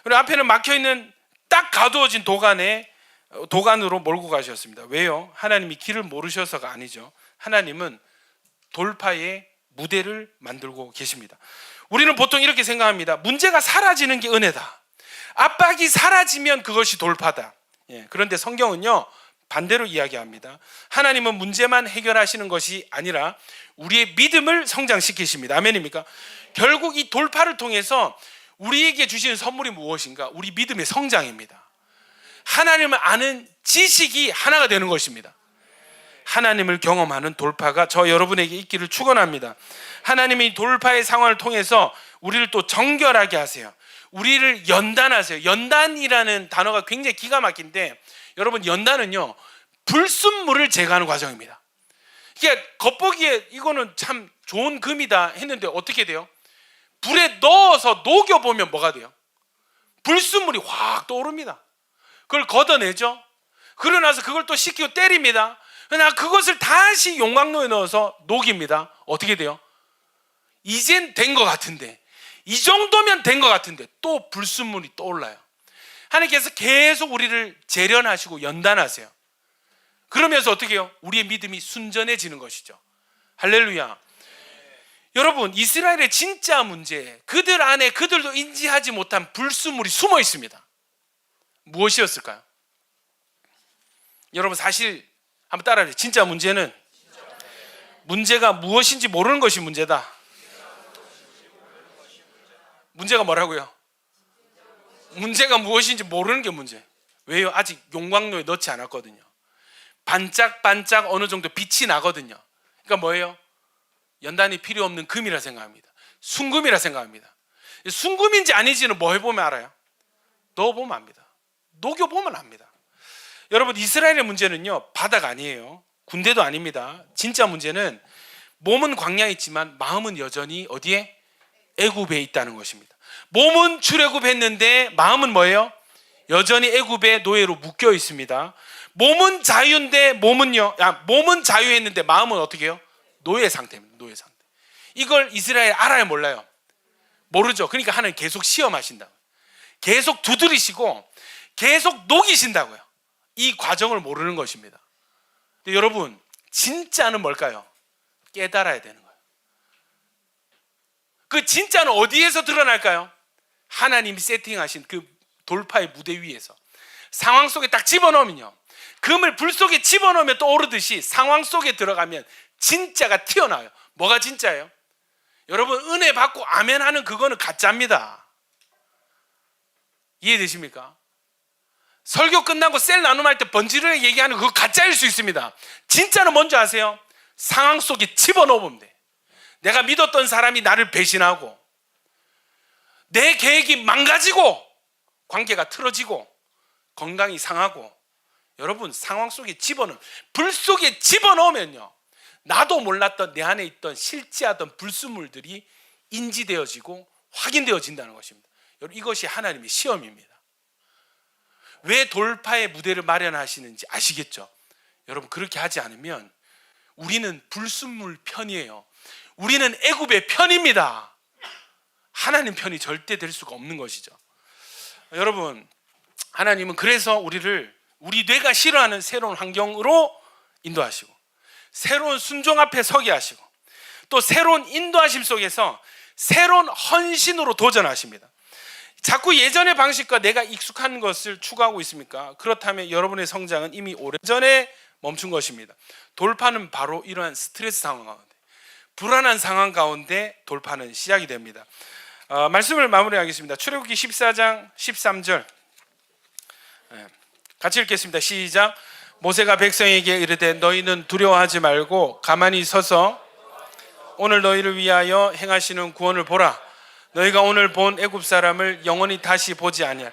그리고 앞에는 막혀있는 딱 가두어진 도간으로 몰고 가셨습니다. 왜요? 하나님이 길을 모르셔서가 아니죠. 하나님은 돌파의 무대를 만들고 계십니다. 우리는 보통 이렇게 생각합니다. 문제가 사라지는 게 은혜다. 압박이 사라지면 그것이 돌파다. 그런데 성경은요, 반대로 이야기합니다. 하나님은 문제만 해결하시는 것이 아니라 우리의 믿음을 성장시키십니다. 아멘입니까? 결국 이 돌파를 통해서 우리에게 주시는 선물이 무엇인가? 우리 믿음의 성장입니다. 하나님을 아는 지식이 하나가 되는 것입니다. 하나님을 경험하는 돌파가 저 여러분에게 있기를 축원합니다. 하나님이 돌파의 상황을 통해서 우리를 또 정결하게 하세요. 우리를 연단하세요. 연단이라는 단어가 굉장히 기가 막힌데, 여러분, 연단은요 불순물을 제거하는 과정입니다. 이게 겉보기에 이거는 참 좋은 금이다 했는데 어떻게 돼요? 불에 넣어서 녹여보면 뭐가 돼요? 불순물이 확 떠오릅니다. 그걸 걷어내죠. 그러고 나서 그걸 또 식히고 때립니다. 그러나 그것을 다시 용광로에 넣어서 녹입니다. 어떻게 돼요? 이젠 된 것 같은데, 이 정도면 된 것 같은데 또 불순물이 떠올라요. 하나님께서 계속 우리를 재련하시고 연단하세요. 그러면서 어떻게 해요? 우리의 믿음이 순전해지는 것이죠. 할렐루야. 여러분, 이스라엘의 진짜 문제, 그들 안에 그들도 인지하지 못한 불순물이 숨어 있습니다. 무엇이었을까요? 여러분, 사실 한번 따라해요. 진짜 문제는 문제가 무엇인지 모르는 것이 문제다. 문제가 뭐라고요? 문제가 무엇인지 모르는 게 문제. 왜요? 아직 용광로에 넣지 않았거든요. 반짝반짝 어느 정도 빛이 나거든요. 그러니까 뭐예요? 연단이 필요 없는 금이라 생각합니다. 순금이라 생각합니다. 순금인지 아닌지는 뭐 해보면 알아요? 넣어보면 압니다. 녹여보면 압니다. 여러분, 이스라엘의 문제는요, 바다가 아니에요. 군대도 아닙니다. 진짜 문제는 몸은 광야에 있지만 마음은 여전히 어디에? 애굽에 있다는 것입니다. 몸은 출애굽했는데 마음은 뭐예요? 여전히 애굽의 노예로 묶여 있습니다. 몸은 자유인데 몸은 자유했는데 마음은 어떻게 해요? 노예 상태입니다. 노예 상태. 이걸 이스라엘 알아요, 몰라요? 모르죠. 그러니까 하나님 계속 시험하신다고요. 계속 두드리시고 계속 녹이신다고요. 이 과정을 모르는 것입니다. 근데 여러분, 진짜는 뭘까요? 깨달아야 되는 거예요. 그 진짜는 어디에서 드러날까요? 하나님이 세팅하신 그 돌파의 무대 위에서 상황 속에 딱 집어넣으면요, 금을 불 속에 집어넣으면 또 오르듯이 상황 속에 들어가면 진짜가 튀어나와요. 뭐가 진짜예요? 여러분, 은혜 받고 아멘 하는 그거는 가짜입니다. 이해되십니까? 설교 끝나고 셀 나눔할 때 번지르르 얘기하는 그거 가짜일 수 있습니다. 진짜는 뭔지 아세요? 상황 속에 집어넣으면 돼. 내가 믿었던 사람이 나를 배신하고 내 계획이 망가지고 관계가 틀어지고 건강이 상하고, 여러분, 상황 속에 불 속에 집어넣으면요, 나도 몰랐던 내 안에 있던 실제하던 불순물들이 인지되어지고 확인되어진다는 것입니다. 여러분, 이것이 하나님의 시험입니다. 왜 돌파의 무대를 마련하시는지 아시겠죠? 여러분, 그렇게 하지 않으면 우리는 불순물 편이에요. 우리는 애굽의 편입니다. 하나님 편이 절대 될 수가 없는 것이죠. 여러분, 하나님은 그래서 우리 뇌가 싫어하는 새로운 환경으로 인도하시고, 새로운 순종 앞에 서게 하시고, 또 새로운 인도하심 속에서 새로운 헌신으로 도전하십니다. 자꾸 예전의 방식과 내가 익숙한 것을 추구하고 있습니까? 그렇다면 여러분의 성장은 이미 오래전에 멈춘 것입니다. 돌파는 바로 이러한 스트레스 상황 가운데, 불안한 상황 가운데 돌파는 시작이 됩니다. 말씀을 마무리하겠습니다. 출애굽기 14장 13절 같이 읽겠습니다. 시작. 모세가 백성에게 이르되 너희는 두려워하지 말고 가만히 서서 오늘 너희를 위하여 행하시는 구원을 보라. 너희가 오늘 본 애굽 사람을 영원히 다시 보지 아니할.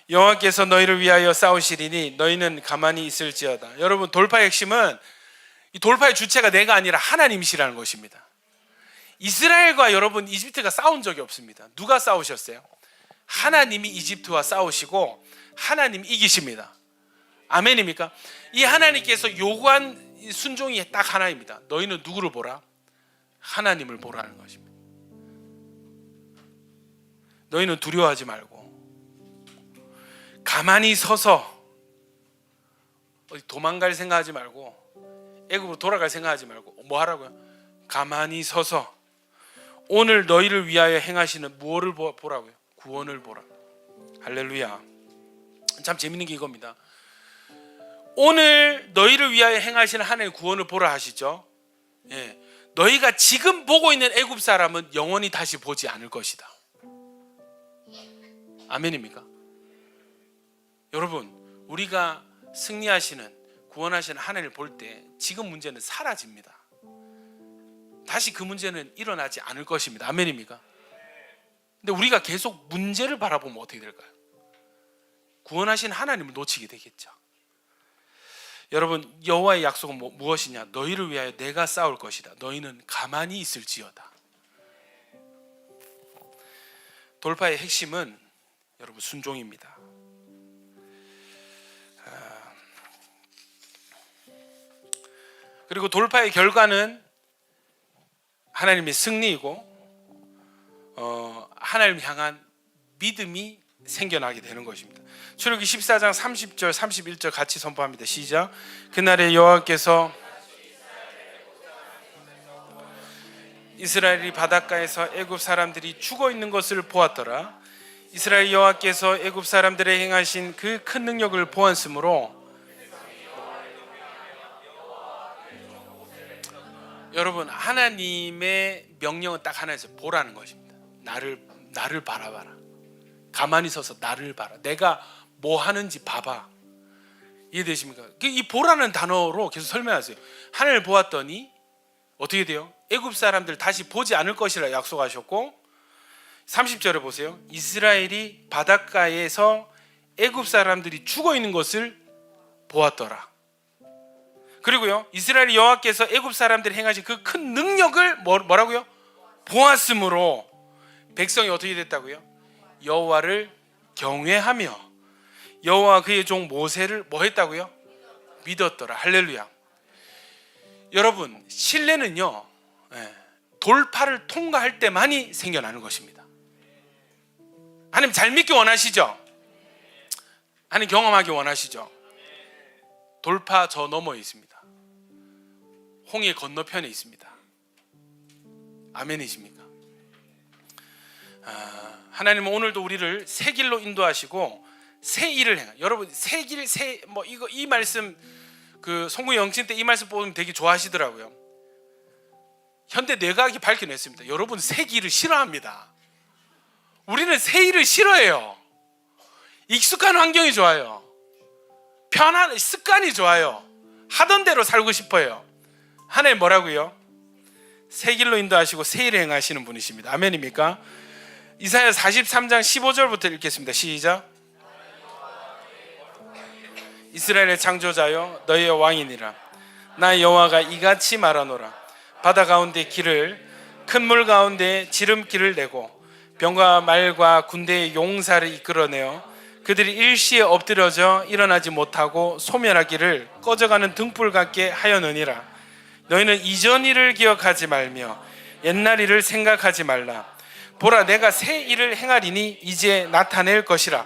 여호와께서 너희를 위하여 싸우시리니 너희는 가만히 있을지어다. 여러분, 돌파의 핵심은, 이 돌파의 주체가 내가 아니라 하나님이시라는 것입니다. 이스라엘과 여러분, 이집트가 싸운 적이 없습니다. 누가 싸우셨어요? 하나님이 이집트와 싸우시고 하나님이 이기십니다. 아멘입니까? 이 하나님께서 요구한 순종이 딱 하나입니다. 너희는 누구를 보라? 하나님을 보라는 것입니다. 너희는 두려워하지 말고 가만히 서서, 어디 도망갈 생각하지 말고 애굽으로 돌아갈 생각하지 말고 뭐 하라고요? 가만히 서서 오늘 너희를 위하여 행하시는 무엇을 보라고요? 구원을 보라. 할렐루야. 참 재밌는 게 이겁니다. 오늘 너희를 위하여 행하시는 하나님의 구원을 보라 하시죠. 예. 너희가 지금 보고 있는 애굽 사람은 영원히 다시 보지 않을 것이다. 아멘입니까? 여러분, 우리가 승리하시는, 구원하시는 하나님을 볼 때 지금 문제는 사라집니다. 다시 그 문제는 일어나지 않을 것입니다. 아멘입니까? 근데 우리가 계속 문제를 바라보면 어떻게 될까요? 구원하신 하나님을 놓치게 되겠죠. 여러분, 여호와의 약속은 무엇이냐? 너희를 위하여 내가 싸울 것이다. 너희는 가만히 있을지어다. 돌파의 핵심은 여러분 순종입니다. 그리고 돌파의 결과는 하나님의 승리이고, 하나님을 향한 믿음이 생겨나게 되는 것입니다. 출애굽기 14장 30절 31절 같이 선포합니다. 시작. 그날에 여호와께서 이스라엘이 바닷가에서 애굽 사람들이 죽어 있는 것을 보았더라. 이스라엘 여호와께서 애굽 사람들의 행하신 그 큰 능력을 보았으므로 여러분 하나님의 명령은 딱 하나였어요. 보라는 것입니다. 나를 바라봐라. 가만히 서서 나를 봐라. 내가 뭐 하는지 봐봐. 이해되십니까? 이 보라는 단어로 계속 설명하세요. 하늘을 보았더니 어떻게 돼요? 애굽 사람들 다시 보지 않을 것이라 약속하셨고 30절에 보세요. 이스라엘이 바닷가에서 애굽 사람들이 죽어 있는 것을 보았더라. 그리고요, 이스라엘 여호와께서 애굽 사람들이 행하신 그 큰 능력을 뭐라고요? 보았으므로 백성이 어떻게 됐다고요? 여호와를 경외하며 여호와 그의 종 모세를 뭐 했다고요? 믿었더라. 할렐루야. 여러분 신뢰는요, 돌파를 통과할 때만이 생겨나는 것입니다. 하나님 잘 믿기 원하시죠? 하나님 경험하기 원하시죠? 돌파 저 너머에 있습니다. 홍해 건너편에 있습니다. 아멘이십니까? 하나님은 오늘도 우리를 새 길로 인도하시고 새 일을 행하. 여러분 새 길, 이 말씀 그 송구 영신 때 이 말씀 보면 되게 좋아하시더라고요. 현대 뇌과학이 밝혀냈습니다. 여러분 새 길을 싫어합니다. 우리는 새 일을 싫어해요. 익숙한 환경이 좋아요. 편한 습관이 좋아요. 하던 대로 살고 싶어요. 하나님 뭐라고요? 새 길로 인도하시고 새 일을 행하시는 분이십니다. 아멘입니까? 이사야 43장 15절부터 읽겠습니다. 시작. 이스라엘의 창조자여 너희의 왕이니라. 나 여호와가 이같이 말하노라. 바다 가운데 길을 큰 물 가운데 지름길을 내고 병과 말과 군대의 용사를 이끌어내어 그들이 일시에 엎드려져 일어나지 못하고 소멸하기를 꺼져가는 등불 같게 하였느니라. 너희는 이전 일을 기억하지 말며 옛날 일을 생각하지 말라. 보라 내가 새 일을 행하리니 이제 나타낼 것이라.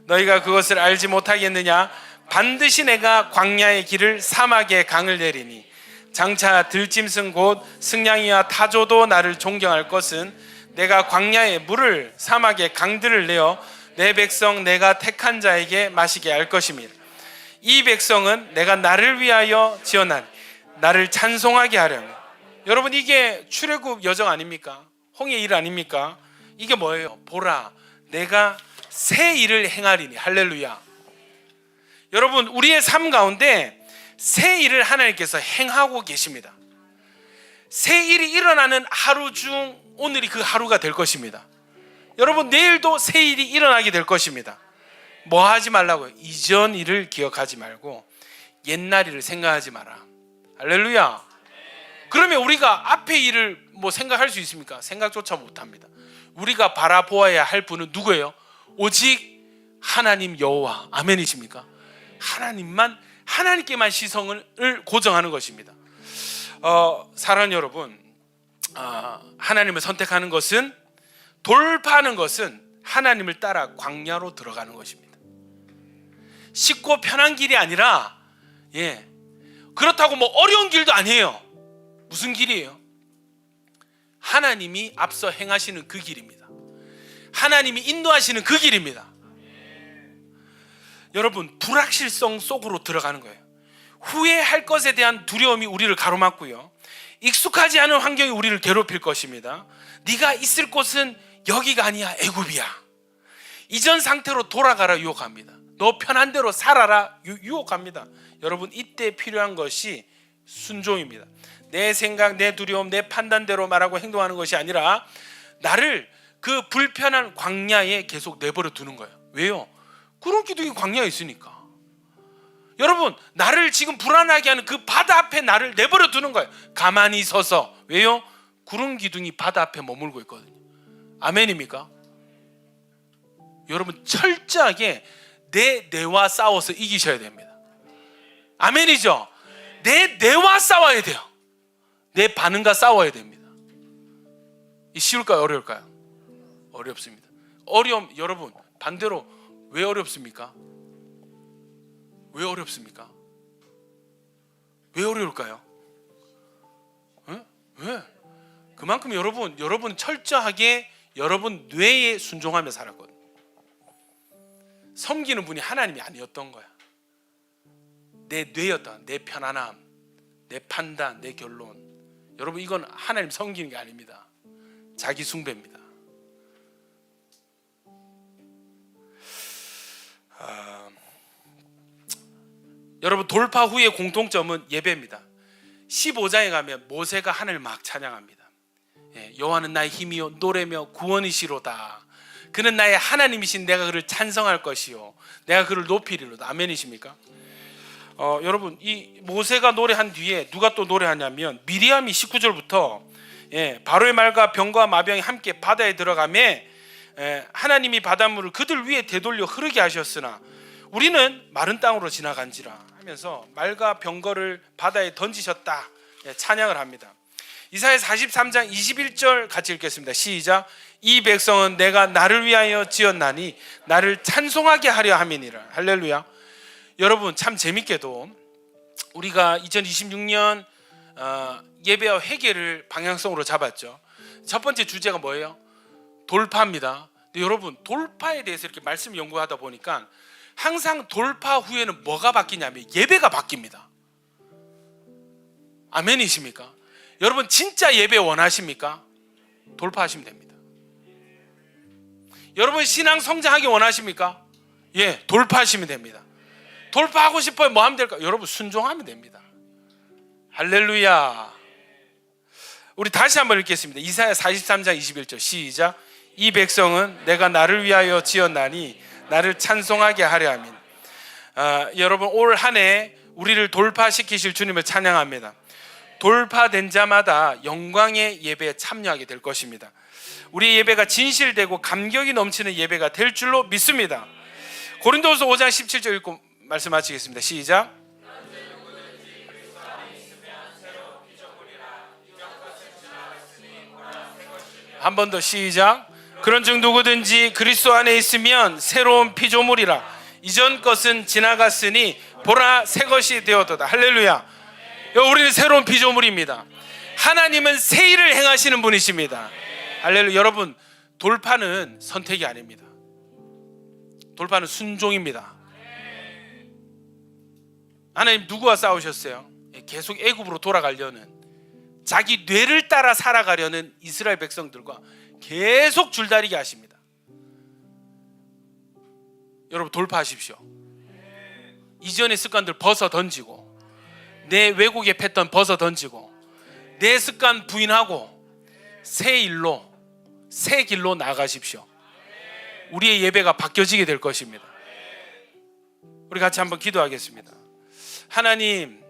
너희가 그것을 알지 못하겠느냐? 반드시 내가 광야의 길을 사막의 강을 내리니 장차 들짐승 곧 승냥이와 타조도 나를 존경할 것은 내가 광야의 물을 사막의 강들을 내어 내 백성 내가 택한 자에게 마시게 할 것입니다. 이 백성은 내가 나를 위하여 지어난 나를 찬송하게 하려면. 여러분 이게 출애굽 여정 아닙니까? 홍해 일 아닙니까? 이게 뭐예요? 보라 내가 새 일을 행하리니. 할렐루야. 여러분 우리의 삶 가운데 새 일을 하나님께서 행하고 계십니다. 새 일이 일어나는 하루 중 오늘이 그 하루가 될 것입니다. 여러분 내일도 새 일이 일어나게 될 것입니다. 뭐 하지 말라고요? 이전 일을 기억하지 말고 옛날 일을 생각하지 마라. 할렐루야. 그러면 우리가 앞의 일을 뭐 생각할 수 있습니까? 생각조차 못합니다. 우리가 바라보아야 할 분은 누구예요? 오직 하나님 여호와. 아멘이십니까? 하나님께만 시선을 고정하는 것입니다. 사랑하는 여러분, 하나님을 선택하는 것은, 돌파하는 것은 하나님을 따라 광야로 들어가는 것입니다. 쉽고 편한 길이 아니라, 그렇다고 뭐 어려운 길도 아니에요. 무슨 길이에요? 하나님이 앞서 행하시는 그 길입니다. 하나님이 인도하시는 그 길입니다. 여러분 불확실성 속으로 들어가는 거예요. 후회할 것에 대한 두려움이 우리를 가로막고요, 익숙하지 않은 환경이 우리를 괴롭힐 것입니다. 네가 있을 곳은 여기가 아니야, 애굽이야. 이전 상태로 돌아가라 유혹합니다. 너 편한 대로 살아라 유혹합니다. 여러분 이때 필요한 것이 순종입니다. 내 생각, 내 두려움, 내 판단대로 말하고 행동하는 것이 아니라 나를 그 불편한 광야에 계속 내버려 두는 거예요. 왜요? 구름 기둥이 광야에 있으니까. 여러분 나를 지금 불안하게 하는 그 바다 앞에 나를 내버려 두는 거예요. 가만히 서서. 왜요? 구름 기둥이 바다 앞에 머물고 있거든요. 아멘입니까? 여러분 철저하게 내 뇌와 싸워서 이기셔야 됩니다. 아멘이죠? 내 뇌와 싸워야 돼요. 내 반응과 싸워야 됩니다. 이 쉬울까요? 어려울까요? 어렵습니다. 여러분 반대로 왜 어렵습니까? 왜 어렵습니까? 왜 어려울까요? 왜? 그만큼 여러분 철저하게 여러분 뇌에 순종하며 살았거든요. 섬기는 분이 하나님이 아니었던 거야. 내 뇌였다. 내 편안함, 내 판단, 내 결론. 여러분 이건 하나님 섬기는 게 아닙니다. 자기 숭배입니다. 여러분 돌파 후의 공통점은 예배입니다. 15장에 가면 모세가 하늘을 막 찬양합니다. 여호와는 나의 힘이요 노래며 구원이시로다. 그는 나의 하나님이신 내가 그를 찬성할 것이요 내가 그를 높이리로다. 아멘이십니까? 여러분 이 모세가 노래한 뒤에 누가 또 노래하냐면 미리암이 19절부터 바로의 말과 병과 마병이 함께 바다에 들어가매 하나님이 바닷물을 그들 위에 되돌려 흐르게 하셨으나 우리는 마른 땅으로 지나간지라 하면서 말과 병거를 바다에 던지셨다 찬양을 합니다. 이사야 43장 21절 같이 읽겠습니다. 시작. 이 백성은 내가 나를 위하여 지었나니 나를 찬송하게 하려 함이니라. 할렐루야. 여러분 참 재밌게도 우리가 2026년 예배와 회개를 방향성으로 잡았죠. 첫 번째 주제가 뭐예요? 돌파입니다. 근데 여러분 돌파에 대해서 이렇게 말씀 연구하다 보니까 항상 돌파 후에는 뭐가 바뀌냐면 예배가 바뀝니다. 아멘이십니까? 여러분 진짜 예배 원하십니까? 돌파하시면 됩니다. 여러분 신앙 성장하기 원하십니까? 예, 돌파하시면 됩니다. 돌파하고 싶어요. 뭐 하면 될까? 여러분 순종하면 됩니다. 할렐루야. 우리 다시 한번 읽겠습니다. 이사야 43장 21절 시작. 이 백성은 내가 나를 위하여 지었나니 나를 찬송하게 하려 함인. 여러분 올 한 해 우리를 돌파시키실 주님을 찬양합니다. 돌파된 자마다 영광의 예배에 참여하게 될 것입니다. 우리의 예배가 진실되고 감격이 넘치는 예배가 될 줄로 믿습니다. 고린도후서 5장 17절 읽고 말씀 마치겠습니다. 시작. 한 번 더 시작. 그런즉 누구든지 그리스도 안에 있으면 새로운 피조물이라. 이전 것은 지나갔으니 보라 새 것이 되었도다. 할렐루야. 우리는 새로운 피조물입니다. 하나님은 새 일을 행하시는 분이십니다. 할렐루야. 여러분 돌파는 선택이 아닙니다. 돌파는 순종입니다. 하나님 누구와 싸우셨어요? 계속 애굽으로 돌아가려는 자기 뇌를 따라 살아가려는 이스라엘 백성들과 계속 줄다리기 하십니다. 여러분 돌파하십시오. 이전의 습관들 벗어 던지고 내 왜곡의 패턴 벗어 던지고 내 습관 부인하고 새 일로 새 길로 나아가십시오. 우리의 예배가 바뀌어지게 될 것입니다. 우리 같이 한번 기도하겠습니다. 하나님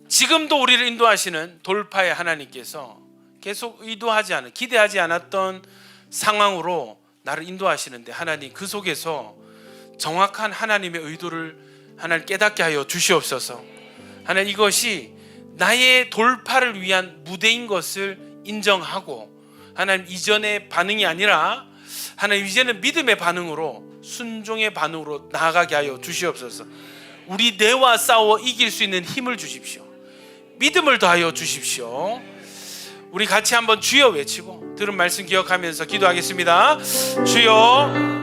지금도 우리를 인도하시는 돌파의 하나님께서 계속 의도하지 않은 기대하지 않았던 상황으로 나를 인도하시는데 하나님 그 속에서 정확한 하나님의 의도를 하나님 깨닫게 하여 주시옵소서. 하나님 이것이 나의 돌파를 위한 무대인 것을 인정하고 하나님 이전의 반응이 아니라 하나님 이제는 믿음의 반응으로 순종의 반응으로 나아가게 하여 주시옵소서. 우리 뇌와 싸워 이길 수 있는 힘을 주십시오. 믿음을 더하여 주십시오. 우리 같이 한번 주여 외치고 들은 말씀 기억하면서 기도하겠습니다. 주여